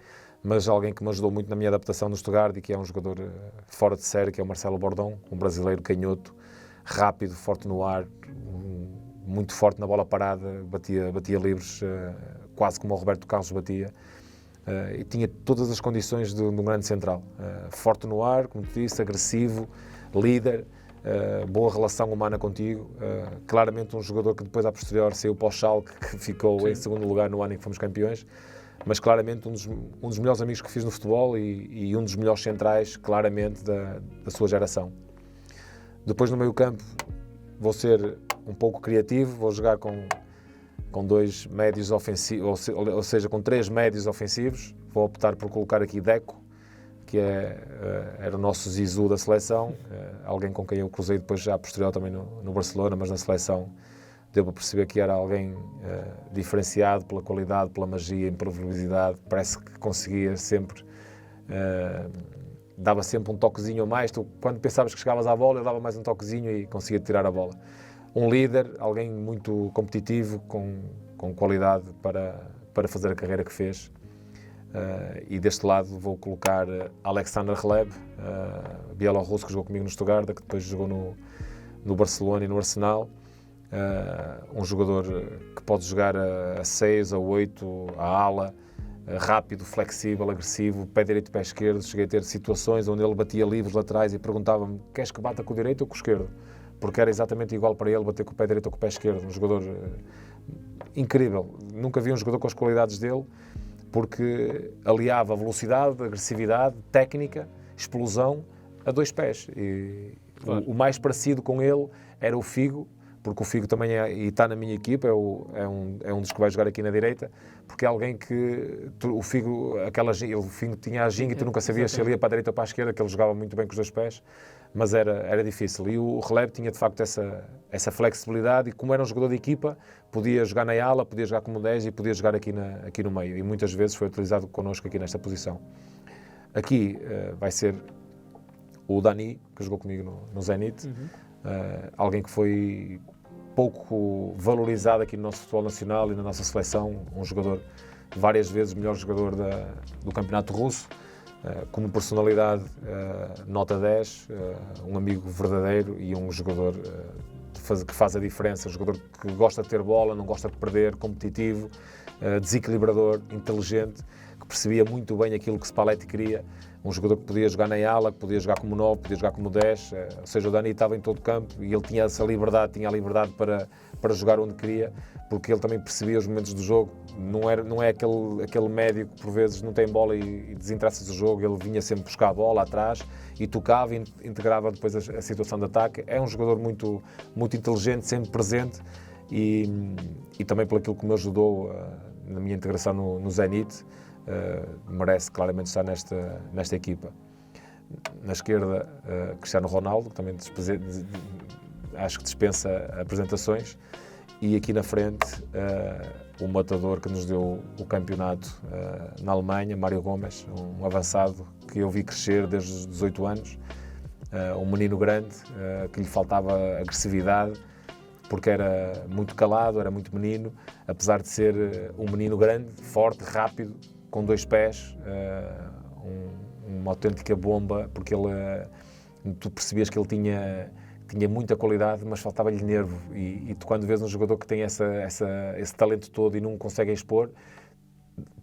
mas alguém que me ajudou muito na minha adaptação no Stuttgart e que é um jogador fora de série, que é o Marcelo Bordão, um brasileiro canhoto, rápido, forte no ar, muito forte na bola parada, batia livres, quase como o Roberto Carlos batia. E tinha todas as condições de um grande central. Forte no ar, como te disse, agressivo, líder, boa relação humana contigo. Claramente um jogador que depois, à posterior, saiu para o Schalke, que ficou em segundo lugar no ano em que fomos campeões. Mas claramente um dos melhores amigos que fiz no futebol e um dos melhores centrais, claramente, da sua geração. Depois, no meio campo, vou ser um pouco criativo, vou jogar com 2 médios ofensivos, ou seja, com 3 médios ofensivos. Vou optar por colocar aqui Deco, que era o nosso Zizou da seleção, alguém com quem eu cruzei depois já a posterior também no Barcelona, mas na seleção deu para perceber que era alguém diferenciado pela qualidade, pela magia, imprevisibilidade. Parece que conseguia sempre, dava sempre um toquezinho a mais. Tu, quando pensavas que chegavas à bola, ele dava mais um toquezinho e conseguia tirar a bola. Um líder, alguém muito competitivo, com qualidade para fazer a carreira que fez. E deste lado vou colocar Alexander Hleb, bielorrusso, que jogou comigo no Stuttgart, que depois jogou no Barcelona e no Arsenal. Um jogador que pode jogar a 6, a 8, a ala, rápido, flexível, agressivo, pé direito e pé esquerdo. Cheguei a ter situações onde ele batia livres laterais e perguntava-me: queres que bata com o direito ou com o esquerdo? Porque era exatamente igual para ele bater com o pé direito ou com o pé esquerdo. Um jogador incrível. Nunca vi um jogador com as qualidades dele, porque aliava velocidade, agressividade, técnica, explosão a 2 pés. E claro, o mais parecido com ele era o Figo, porque o Figo também e está na minha equipa, é um dos que vai jogar aqui na direita, porque é alguém que o Figo tinha a ginga e tu nunca sabias se ele ia para a direita ou para a esquerda, que ele jogava muito bem com os 2 pés, mas era difícil. E o Hleb tinha de facto essa flexibilidade, e como era um jogador de equipa, podia jogar na ala, podia jogar como 10 e podia jogar aqui no meio, e muitas vezes foi utilizado connosco aqui nesta posição. Aqui vai ser o Dani, que jogou comigo no Zenit, alguém que foi pouco valorizado aqui no nosso futebol nacional e na nossa seleção, um jogador várias vezes melhor jogador do campeonato russo, como personalidade nota 10, um amigo verdadeiro e um jogador que faz a diferença, um jogador que gosta de ter bola, não gosta de perder, competitivo, desequilibrador, inteligente, que percebia muito bem aquilo que Spalletti queria, um jogador que podia jogar na ala, que podia jogar como 9, podia jogar como 10, ou seja, o Dani estava em todo o campo e ele tinha essa liberdade, tinha a liberdade para jogar onde queria, porque ele também percebia os momentos do jogo, não é aquele médio que por vezes não tem bola e desinteressa o jogo, ele vinha sempre buscar a bola atrás e tocava e integrava depois a situação de ataque. É um jogador muito, muito inteligente, sempre presente e também por aquilo que me ajudou na minha integração no Zenit, merece claramente estar nesta equipa. Na esquerda, Cristiano Ronaldo, que também acho que dispensa apresentações, e aqui na frente o matador que nos deu o campeonato na Alemanha, Mário Gomes, um avançado que eu vi crescer desde os 18 anos, um menino grande que lhe faltava agressividade, porque era muito calado, era muito menino, apesar de ser um menino grande, forte, rápido, com 2 pés, uma autêntica bomba, porque tu percebias que ele tinha muita qualidade, mas faltava-lhe nervo, e tu quando vês um jogador que tem esse talento todo e não consegue expor,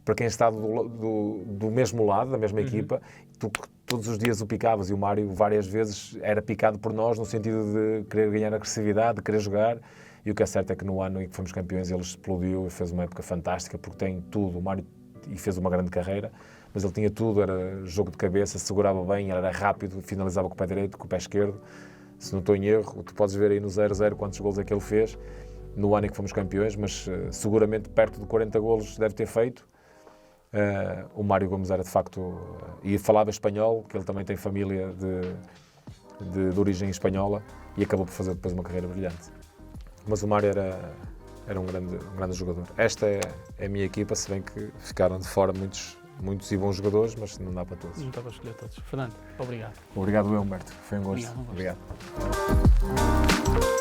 para quem está do mesmo lado, da mesma equipa, tu todos os dias o picavas, e o Mário várias vezes era picado por nós, no sentido de querer ganhar agressividade, de querer jogar, e o que é certo é que no ano em que fomos campeões ele explodiu e fez uma época fantástica, porque tem tudo. O Mário e fez uma grande carreira, mas ele tinha tudo, era jogo de cabeça, segurava bem, era rápido, finalizava com o pé direito, com o pé esquerdo. Se não estou em erro, tu podes ver aí no 0-0 quantos golos é que ele fez no ano em que fomos campeões, mas seguramente perto de 40 golos deve ter feito. O Mário Gomes era de facto, e falava espanhol, que ele também tem família de origem espanhola, e acabou por fazer depois uma carreira brilhante. Mas o Mário era um grande jogador. Esta é a minha equipa, se bem que ficaram de fora muitos e bons jogadores, mas não dá para todos. Não dá para escolher todos. Fernando, obrigado. Obrigado, Humberto. Foi um gosto. Obrigado. Obrigado.